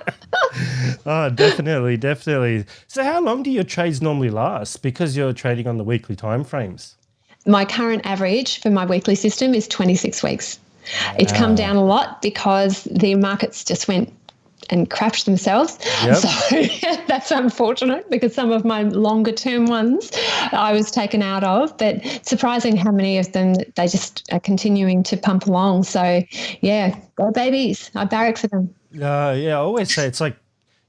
Oh, definitely. So how long do your trades normally last? Because you're trading on the weekly time frames. My current average for my weekly system is 26 weeks. It's come down a lot because the markets just went and crashed themselves. Yep. So that's unfortunate because some of my longer term ones I was taken out of, but surprising how many of them they just are continuing to pump along. So yeah, go babies. I barrack for them. I always say it's like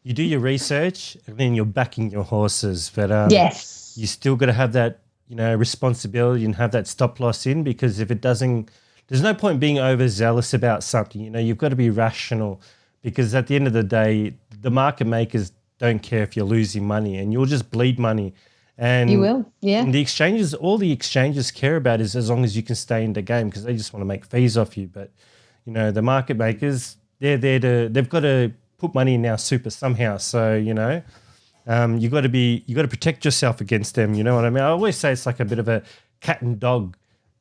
you do your research and then you're backing your horses, but yes, you still got to have that, responsibility and have that stop loss in, because if it doesn't, there's no point being overzealous about something. You've got to be rational. Because at the end of the day, the market makers don't care if you're losing money, and you'll just bleed money. And you will, yeah. And all the exchanges care about is as long as you can stay in the game, because they just want to make fees off you. But, the market makers, they've got to put money in our super somehow. So, you got to protect yourself against them. You know what I mean? I always say it's like a bit of a cat and dog.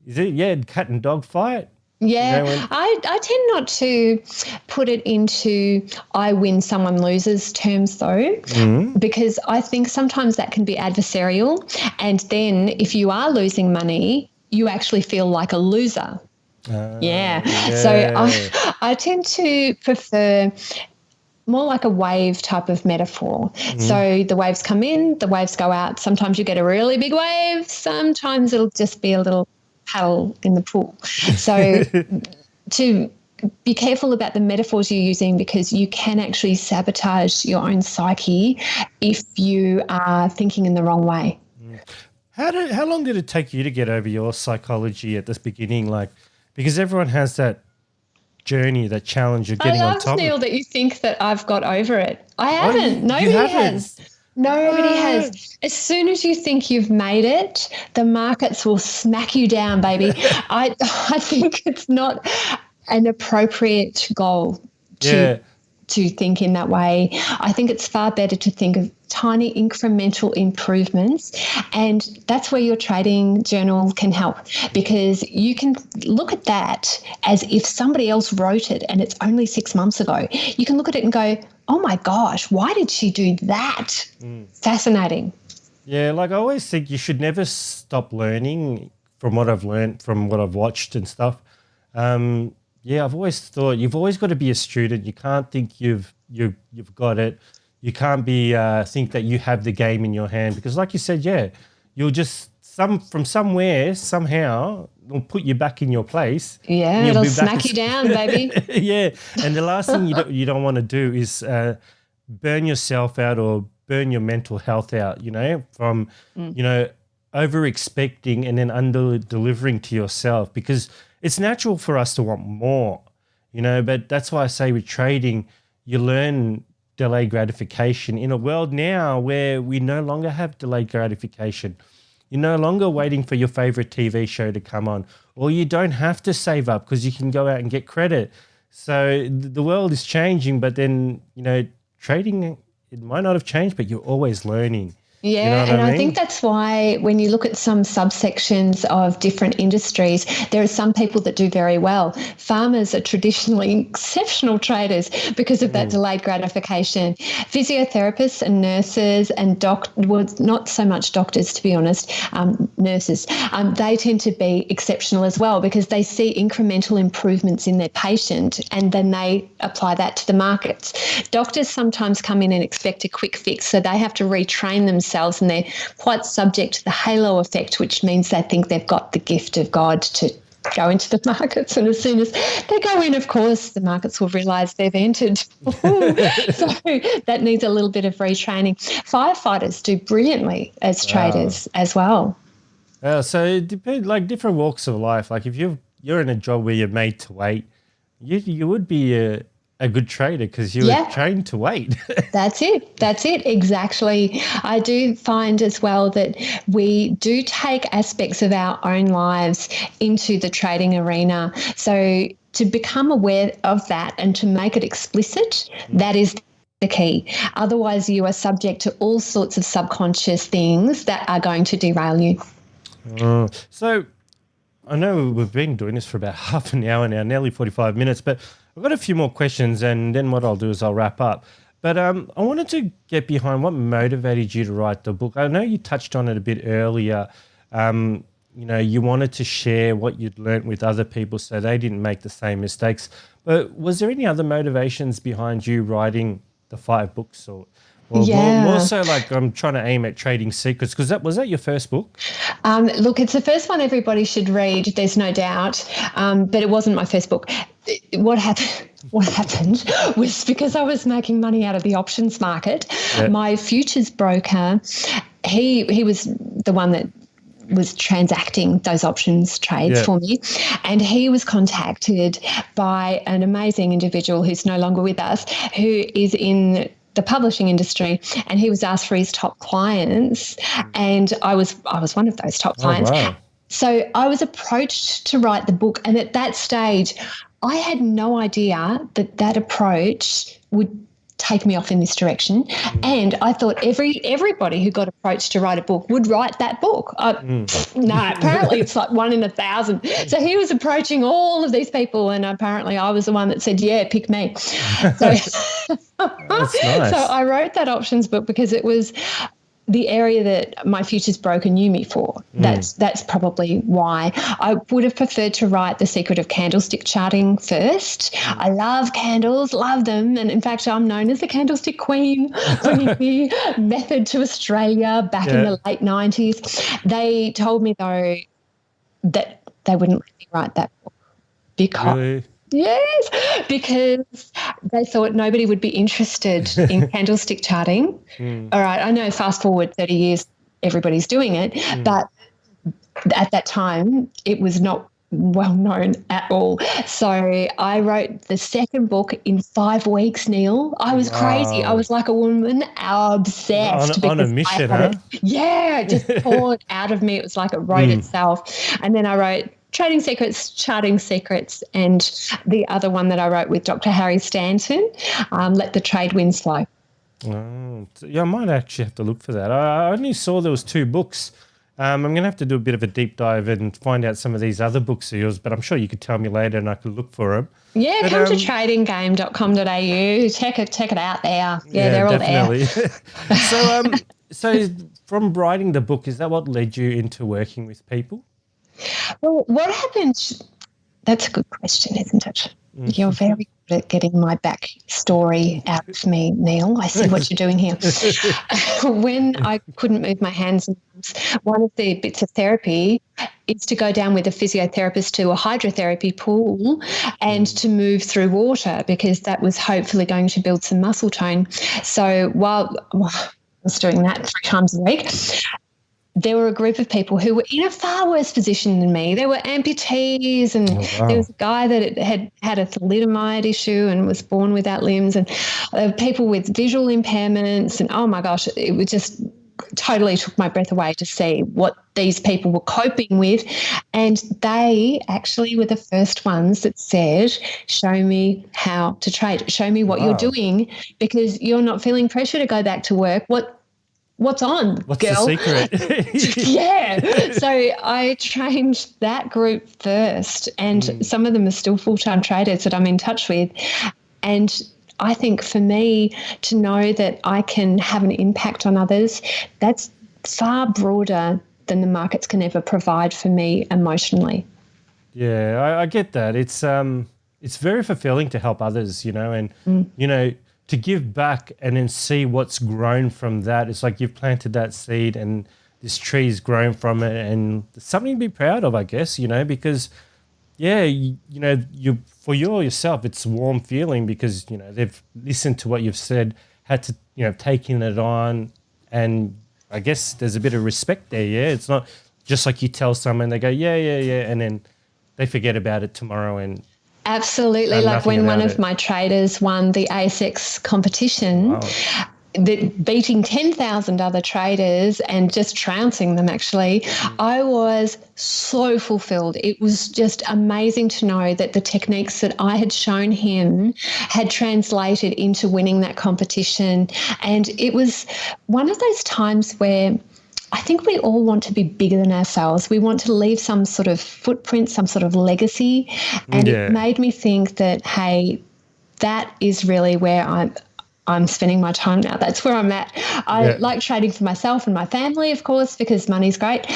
Is it? Yeah, cat and dog fight. Yeah, I tend not to put it into I win, someone loses terms though, because I think sometimes that can be adversarial. And then if you are losing money, you actually feel like a loser. Yeah. So I tend to prefer more like a wave type of metaphor. So the waves come in, the waves go out. Sometimes you get a really big wave. Sometimes it'll just be a little paddle in the pool. So to be careful about the metaphors you're using, because you can actually sabotage your own psyche if you are thinking in the wrong way. How long did it take you to get over your psychology at this beginning? Like, because everyone has that journey, that challenge of getting on top of it. I love, Neil, that you think that I've got over it. I haven't. Nobody has. Nobody has. As soon as you think you've made it, the markets will smack you down, baby. I think it's not an appropriate goal to think in that way. I think it's far better to think of tiny incremental improvements, and that's where your trading journal can help, because you can look at that as if somebody else wrote it and it's only 6 months ago. You can look at it and go, oh my gosh, why did she do that? Fascinating. Yeah, like I always think you should never stop learning from what I've learned, from what I've watched and stuff. I've always thought you've always got to be a student. You can't think you've got it. You can't be think that you have the game in your hand, because like you said, you'll just from somewhere somehow will put you back in your place. Yeah, it'll smack you down, baby. Yeah, and the last thing you don't want to do is burn yourself out or burn your mental health out. From over expecting and then under delivering to yourself, because it's natural for us to want more. But that's why I say with trading, you learn delayed gratification in a world now where we no longer have delayed gratification. You're no longer waiting for your favorite TV show to come on, or you don't have to save up because you can go out and get credit. So the world is changing, but then, trading, it might not have changed, but you're always learning. Yeah, You know what and I I mean? think that's why when you look at some subsections of different industries, there are some people that do very well. Farmers are traditionally exceptional traders because of that delayed gratification. Physiotherapists and nurses and well, not so much doctors, to be honest, nurses, they tend to be exceptional as well because they see incremental improvements in their patient and then they apply that to the markets. Doctors sometimes come in and expect a quick fix, so they have to retrain themselves and they're quite subject to the halo effect, which means they think they've got the gift of God to go into the markets. And as soon as they go in, of course, the markets will realise they've entered. So that needs a little bit of retraining. Firefighters do brilliantly as traders as well. So it depends, like different walks of life. Like if you're in a job where you're made to wait, you would be a good trader because you were trained to wait. That's it. Exactly. I do find as well that we do take aspects of our own lives into the trading arena. So to become aware of that and to make it explicit, that is the key. Otherwise, you are subject to all sorts of subconscious things that are going to derail you. So I know we've been doing this for about half an hour now, nearly 45 minutes, but I've got a few more questions and then what I'll do is I'll wrap up. But I wanted to get behind what motivated you to write the book. I know you touched on it a bit earlier. You wanted to share what you'd learnt with other people so they didn't make the same mistakes. But was there any other motivations behind you writing the 5 books or more so like I'm trying to aim at trading secrets because was that your first book? Look, it's the first one everybody should read, there's no doubt, but it wasn't my first book. What happened was because I was making money out of the options market, my futures broker, he was the one that was transacting those options trades for me. And he was contacted by an amazing individual who's no longer with us, who is in the publishing industry, and he was asked for his top clients, and I was one of those top clients. Wow. So I was approached to write the book, and at that stage I had no idea that approach would take me off in this direction. And I thought everybody who got approached to write a book would write that book. No, apparently it's like 1 in 1,000. So he was approaching all of these people, and apparently I was the one that said, yeah, pick me. So, That's nice. so I wrote that options book because it was the area that my futures broker knew me for. That's probably why. I would have preferred to write The Secret of Candlestick Charting first. I love candles, love them. And in fact, I'm known as the Candlestick Queen, bringing the method to Australia back in the late 90s. They told me, though, that they wouldn't let me write that book because... Really? Yes, because they thought nobody would be interested in candlestick charting. All right, I know fast forward 30 years, everybody's doing it, but at that time it was not well known at all. So I wrote the second book in 5 weeks, Neil. I was crazy. I was like a woman obsessed. On a mission, huh? It just poured out of me. It was like it wrote itself. And then I wrote Trading Secrets, Charting Secrets, and the other one that I wrote with Dr. Harry Stanton, Let the Trade Winds Flow. Oh, yeah, I might actually have to look for that. I only saw there was 2 books. I'm going to have to do a bit of a deep dive and find out some of these other books of yours, but I'm sure you could tell me later and I could look for them. Yeah, but, come to tradinggame.com.au. Check it out there. Yeah, they're definitely. all there. So from writing the book, is that what led you into working with people? Well, what happened? That's a good question, isn't it? You're very good at getting my back story out of me, Neil. I see what you're doing here. When I couldn't move my hands and arms, one of the bits of therapy is to go down with a physiotherapist to a hydrotherapy pool and to move through water, because that was hopefully going to build some muscle tone. So while I was doing that 3 times a week, there were a group of people who were in a far worse position than me. There were amputees, and there was a guy that had a thalidomide issue and was born without limbs, and people with visual impairments. And, oh, my gosh, it was just totally took my breath away to see what these people were coping with. And they actually were the first ones that said, show me how to trade, show me what you're doing, because you're not feeling pressure to go back to work. what's on, What's girl? the secret? Yeah. So I trained that group first, and some of them are still full-time traders that I'm in touch with. And I think for me to know that I can have an impact on others, that's far broader than the markets can ever provide for me emotionally. Yeah, I get that. It's very fulfilling to help others, and to give back and then see what's grown from that. It's like you've planted that seed and this tree's grown from it, and it's something to be proud of, I guess, because you for yourself, it's a warm feeling because they've listened to what you've said, had to taking it on, and I guess there's a bit of respect there. Yeah, it's not just like you tell someone, they go yeah, and then they forget about it tomorrow and absolutely. Like when one of my traders won the ASX competition, wow. Beating 10,000 other traders and just trouncing them, actually, I was so fulfilled. It was just amazing to know that the techniques that I had shown him had translated into winning that competition. And it was one of those times where I think we all want to be bigger than ourselves. We want to leave some sort of footprint, some sort of legacy. And it made me think that, hey, that is really where I'm spending my time now. That's where I'm at. I like trading for myself and my family, of course, because money's great.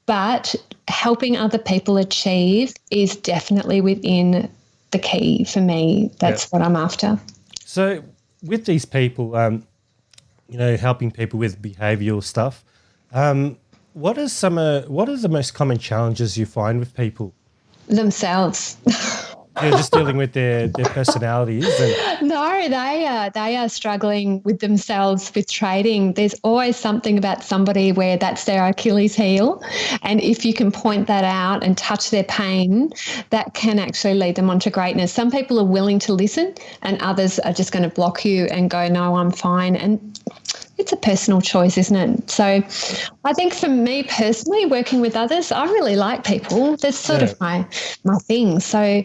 But helping other people achieve is definitely within the key for me. That's what I'm after. So with these people, helping people with behavioural stuff, what are the most common challenges you find with people? Themselves. You're just dealing with their personalities. No, they are struggling with themselves with trading. There's always something about somebody where that's their Achilles heel. And if you can point that out and touch their pain, that can actually lead them on to greatness. Some people are willing to listen and others are just going to block you and go, no, I'm fine. And it's a personal choice, isn't it? So I think for me personally, working with others, I really like people. That's sort of my thing. So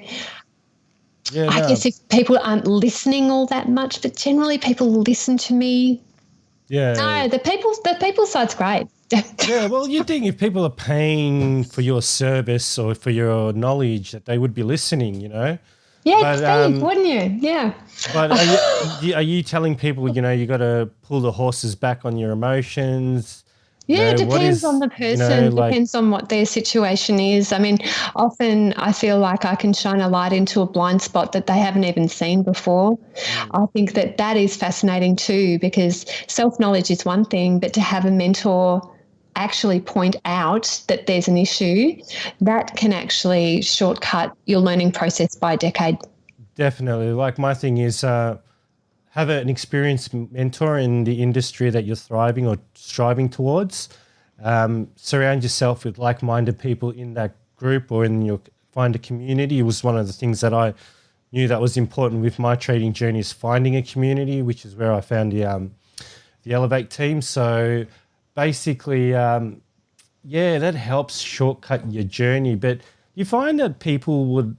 I guess if people aren't listening all that much, but generally people listen to me. Yeah. No, the people side's great. Yeah, well, you'd think if people are paying for your service or for your knowledge that they would be listening, Yeah, you'd think, wouldn't you? Yeah. But are you telling people, you got to pull the horses back on your emotions? Yeah, it depends on the person, depends on what their situation is. I mean, often I feel like I can shine a light into a blind spot that they haven't even seen before. I think that is fascinating too, because self-knowledge is one thing, but to have a mentor actually point out that there's an issue, that can actually shortcut your learning process by a decade. Definitely. Like my thing is have an experienced mentor in the industry that you're thriving or striving towards. Surround yourself with like-minded people in that group or find a community. It was one of the things that I knew that was important with my trading journey, is finding a community, which is where I found the Elevate team. So basically, that helps shortcut your journey. But you find that people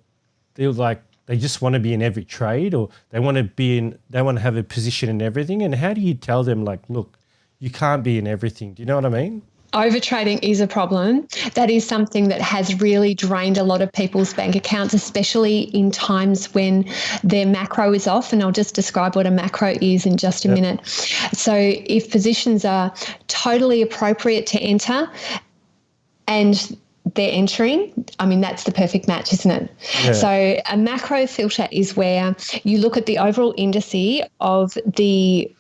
they just want to be in every trade, or they want to have a position in everything. And how do you tell them, like, look, you can't be in everything? Do you know what I mean? Overtrading is a problem. That is something that has really drained a lot of people's bank accounts, especially in times when their macro is off. And I'll just describe what a macro is in just a minute. So if positions are totally appropriate to enter and they're entering, I mean, that's the perfect match, isn't it? Yeah. So a macro filter is where you look at the overall indice of the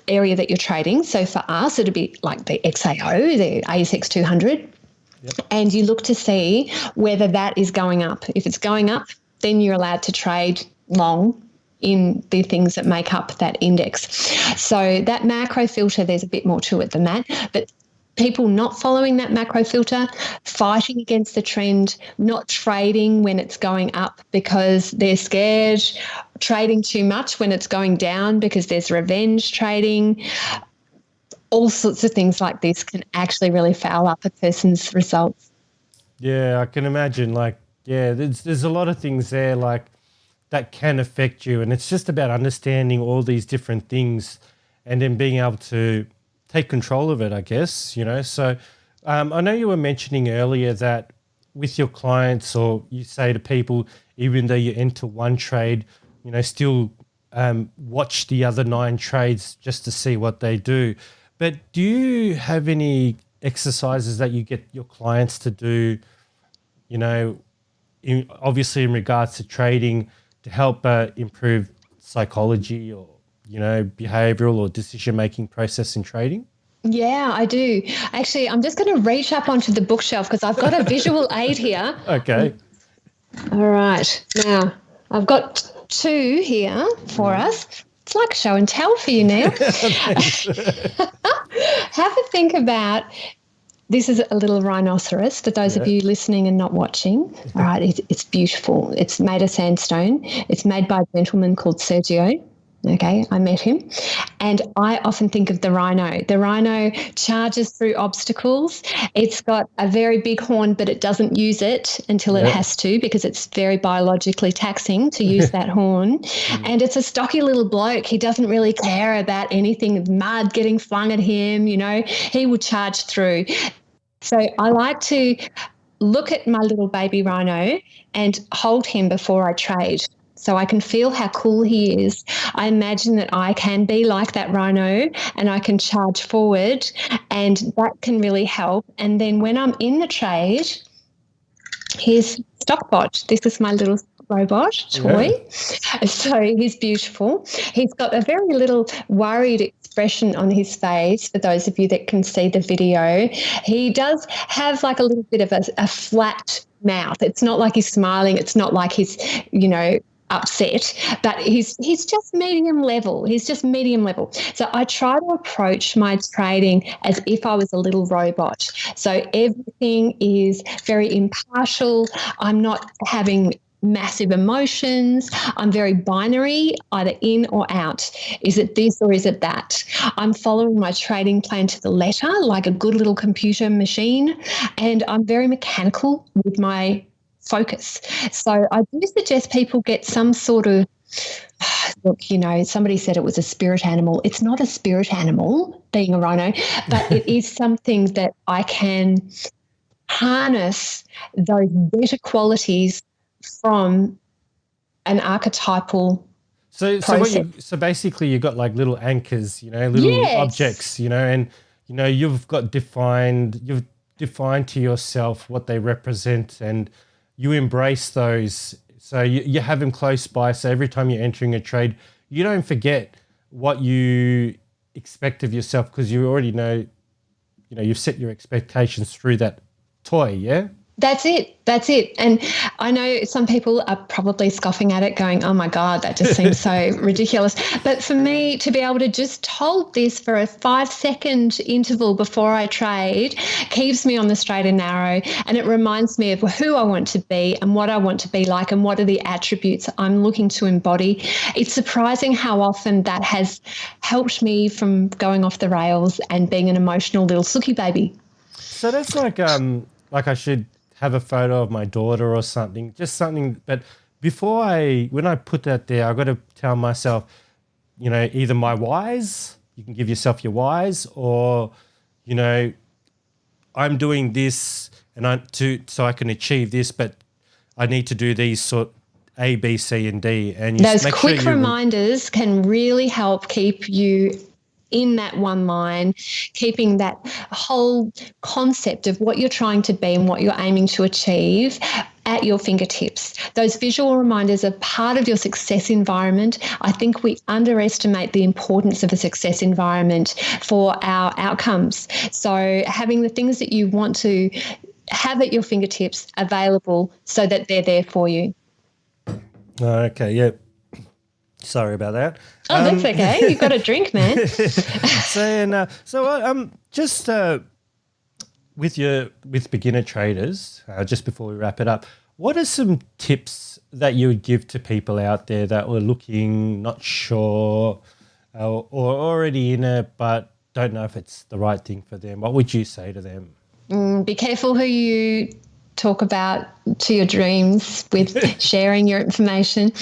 area that you're trading. So for us, it'd be like the XAO, the ASX 200, and you look to see whether that is going up. If it's going up, then you're allowed to trade long in the things that make up that index. So that macro filter, there's a bit more to it than that, but people not following that macro filter, fighting against the trend, not trading when it's going up because they're scared, trading too much when it's going down because there's revenge trading. All sorts of things like this can actually really foul up a person's results. Yeah, I can imagine. There's a lot of things there that can affect you, and it's just about understanding all these different things and then being able to take control of it, I guess, So I know you were mentioning earlier that with your clients, or you say to people, even though you enter one trade, still watch the other 9 trades just to see what they do. But do you have any exercises that you get your clients to do, obviously in regards to trading, to help improve psychology or, behavioral or decision-making process in trading? Yeah, I do. Actually, I'm just going to reach up onto the bookshelf because I've got a visual aid here. Okay. All right. Now, I've got 2 here for us. It's like show and tell for you, Neil. Have a think about, this is a little rhinoceros for those of you listening and not watching. All right, it's beautiful. It's made of sandstone. It's made by a gentleman called Sergio. Okay, I met him. And I often think of the rhino. The rhino charges through obstacles. It's got a very big horn, but it doesn't use it until it has to, because it's very biologically taxing to use that horn. And it's a stocky little bloke. He doesn't really care about anything, mud getting flung at him, He will charge through. So I like to look at my little baby rhino and hold him before I trade, so I can feel how cool he is. I imagine that I can be like that rhino and I can charge forward, and that can really help. And then when I'm in the trade, here's Stockbot. This is my little robot toy. Yeah. So he's beautiful. He's got a very little worried expression on his face, for those of you that can see the video. He does have like a little bit of a flat mouth. It's not like he's smiling. It's not like he's, upset, but he's just medium level. He's just medium level. So I try to approach my trading as if I was a little robot. So everything is very impartial. I'm not having massive emotions. I'm very binary, either in or out. Is it this or is it that? I'm following my trading plan to the letter, like a good little computer machine, and I'm very mechanical with my focus. So I do suggest people get some sort of, look, somebody said it was a spirit animal. It's not a spirit animal, being a rhino, but it is something that I can harness those better qualities from an archetypal process. So basically you've got like little anchors, little objects, and you've defined to yourself what they represent, and you embrace those. So you have them close by. So every time you're entering a trade, you don't forget what you expect of yourself, because you already know, you've set your expectations through that toy. Yeah. That's it. And I know some people are probably scoffing at it going, oh my God, that just seems so ridiculous. But for me to be able to just hold this for a 5-second interval before I trade keeps me on the straight and narrow. And it reminds me of who I want to be and what I want to be like and what are the attributes I'm looking to embody. It's surprising how often that has helped me from going off the rails and being an emotional little sookie baby. So that's like I should have a photo of my daughter or something, just something. But when I put that there, I've got to tell myself, either my whys, you can give yourself your whys, or, I'm doing this so I can achieve this, but I need to do these sort A, B, C, and D. And those quick reminders can really help keep you in that one line, keeping that whole concept of what you're trying to be and what you're aiming to achieve at your fingertips. Those visual reminders are part of your success environment. I think we underestimate the importance of a success environment for our outcomes. So having the things that you want to have at your fingertips available so that they're there for you. Okay, yeah. Sorry about that. Oh, that's okay. You've got a drink, man. Just with beginner traders, just before we wrap it up, what are some tips that you would give to people out there that were looking, not sure, or already in it but don't know if it's the right thing for them? What would you say to them? Be careful who you talk about to your dreams with sharing your information.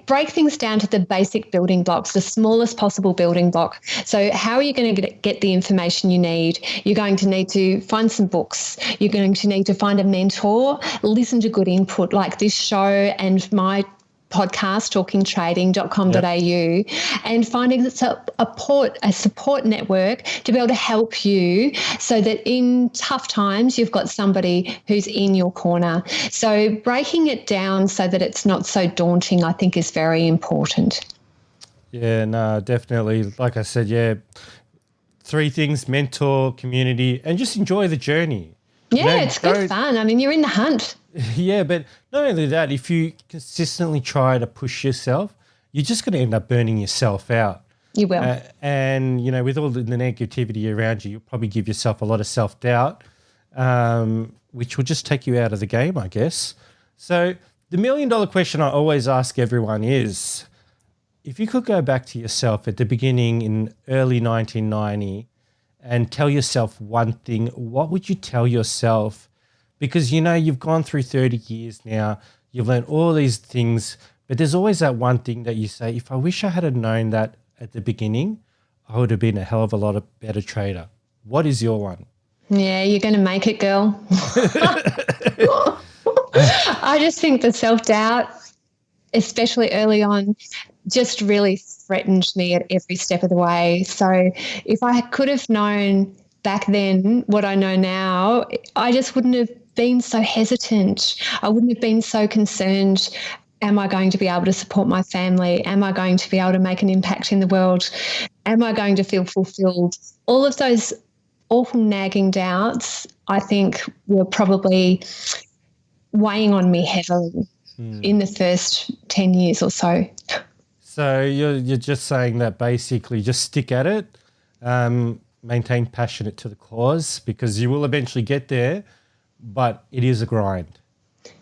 break things down to the basic building blocks, the smallest possible building block. So how are you going to get the information you need? You're going to need to find some books. You're going to need to find a mentor, listen to good input like this show and my podcast, talkingtrading.com.au, and finding a support network to be able to help you so that in tough times you've got somebody who's in your corner. So breaking it down so that it's not so daunting, I think, is very important. Yeah, no, definitely. Like I said, yeah, 3 things: mentor, community, and just enjoy the journey. Yeah, it's good fun. I mean, you're in the hunt. Yeah, but not only that, if you consistently try to push yourself, you're just going to end up burning yourself out. You will. And, with all the negativity around you, you'll probably give yourself a lot of self-doubt, which will just take you out of the game, I guess. So the $1 million question I always ask everyone is, if you could go back to yourself at the beginning in early 1990 and tell yourself one thing, what would you tell yourself? Because, you've gone through 30 years now, you've learned all these things, but there's always that one thing that you say, if I wish I had known that at the beginning, I would have been a hell of a lot better trader. What is your one? Yeah, you're going to make it, girl. I just think the self-doubt, especially early on, just really threatened me at every step of the way. So if I could have known back then what I know now, I just wouldn't have been so hesitant. I wouldn't have been so concerned. Am I going to be able to support my family? Am I going to be able to make an impact in the world? Am I going to feel fulfilled? All of those awful nagging doubts, I think, were probably weighing on me heavily in the first 10 years or so. So you're just saying that basically just stick at it, maintain passionate to the cause, because you will eventually get there, but it is a grind.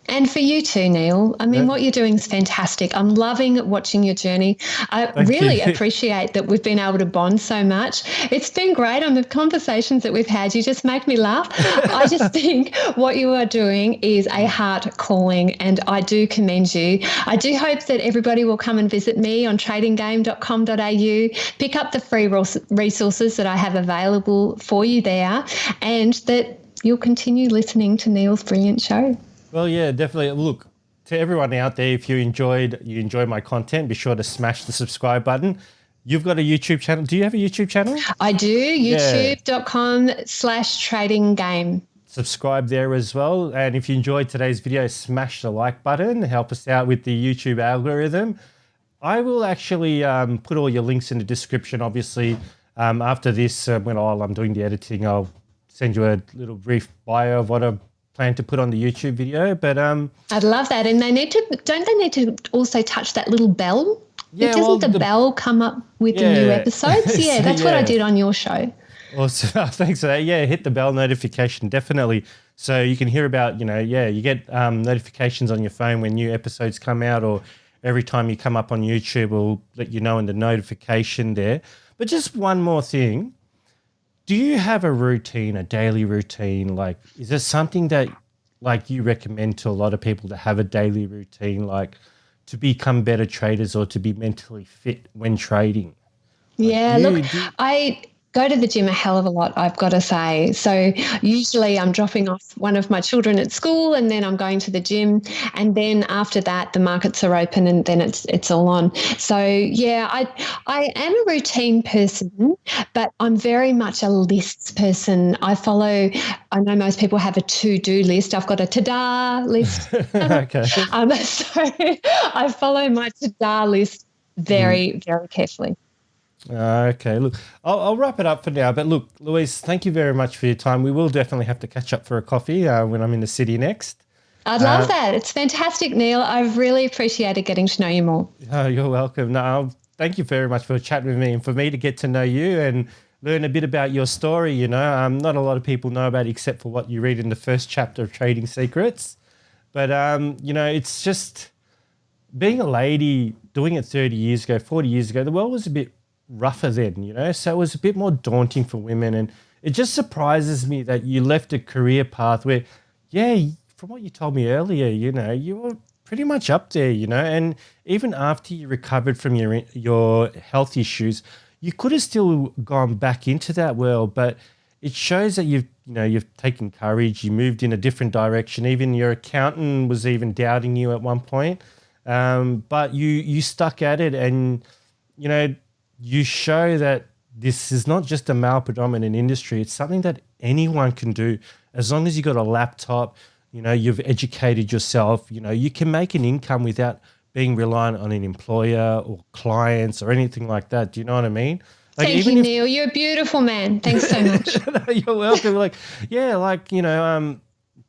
And for you too, Neil. I mean, what you're doing is fantastic. I'm loving watching your journey. I really appreciate that we've been able to bond so much. It's been great on the conversations that we've had. You just make me laugh. I just think what you are doing is a heart calling, and I do commend you. I do hope that everybody will come and visit me on tradinggame.com.au, pick up the free resources that I have available for you there, and that you'll continue listening to Neil's brilliant show. Well, yeah, definitely. Look, to everyone out there, if you enjoy my content, be sure to smash the subscribe button. You've got a YouTube channel. Do you have a YouTube channel? I do. youtube.com/tradinggame. Subscribe there as well. And if you enjoyed today's video, smash the like button. Help us out with the YouTube algorithm. I will actually put all your links in the description, obviously. After this, when I'm doing the editing, I'll send you a little brief bio of what I plan to put on the YouTube video. But I'd love that. And don't they need to also touch that little bell? Yeah, Doesn't the bell come up with the new episodes? Yeah, that's what I did on your show. Awesome. Thanks for that. Yeah, hit the bell notification, definitely. So you can hear about, you get notifications on your phone when new episodes come out, or every time you come up on YouTube, we'll let you know in the notification there. But just one more thing. Do you have a routine, a daily routine? Like, is there something that, like, you recommend to a lot of people to have a daily routine, like to become better traders or to be mentally fit when trading? I go to the gym a hell of a lot, I've got to say. So usually I'm dropping off one of my children at school, and then I'm going to the gym, and then after that the markets are open, and then it's all on. So yeah, I am a routine person, but I'm very much a lists person. I know most people have a to-do list. I've got a ta-da list. Okay. So I follow my ta-da list very, very carefully. Okay, look, I'll wrap it up for now. But look, Louise, thank you very much for your time. We will definitely have to catch up for a coffee when I'm in the city next. I'd love that. It's fantastic, Neil. I've really appreciated getting to know you more. Oh, you're welcome. No, thank you very much for chatting with me, and for me to get to know you and learn a bit about your story. Not a lot of people know about it except for what you read in the first chapter of Trading Secrets. But, it's just being a lady, doing it 30 years ago, 40 years ago, the world was a bit rougher then, so it was a bit more daunting for women. And it just surprises me that you left a career path where, from what you told me earlier, you were pretty much up there, you know. And even after you recovered from your health issues, you could have still gone back into that world, but it shows that you've taken courage. You moved in a different direction. Even your accountant was even doubting you at one point, but you stuck at it, and you know you show that this is not just a male predominant industry. It's something that anyone can do as long as you got a laptop. You know, you've educated yourself. You know, you can make an income without being reliant on an employer or clients or anything like that. Do you know what I mean? Like, Thank you, Neil. You're a beautiful man. Thanks so much. You're welcome. Like, yeah, like, you know,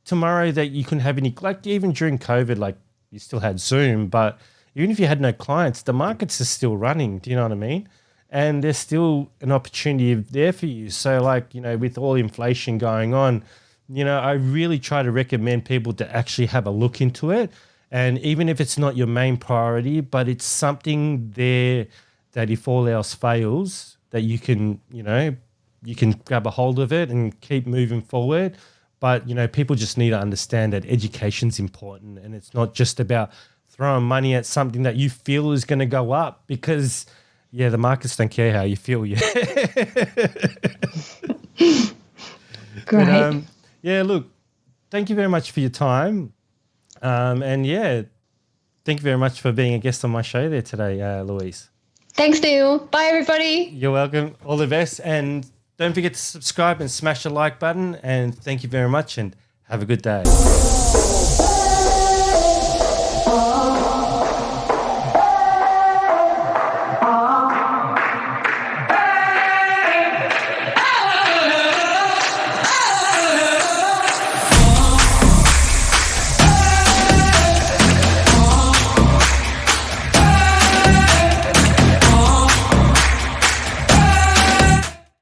tomorrow that you couldn't have any, like even during COVID, like you still had Zoom, but even if you had no clients, the markets are still running. Do you know what I mean? And there's still an opportunity there for you. So like, you know, with all inflation going on, you know, I really try to recommend people to actually have a look into it. And even if it's not your main priority, but it's something there that if all else fails, that you can, you know, you can grab a hold of it and keep moving forward. But, you know, people just need to understand that education's important, and it's not just about throwing money at something that you feel is going to go up, because, yeah, the markets don't care how you feel. Yeah. Great. But, yeah, look, thank you very much for your time. And, yeah, thank you very much for being a guest on my show there today, Louise. Thanks, Neil. Bye, everybody. You're welcome. All the best. And don't forget to subscribe and smash the like button. And thank you very much, and have a good day.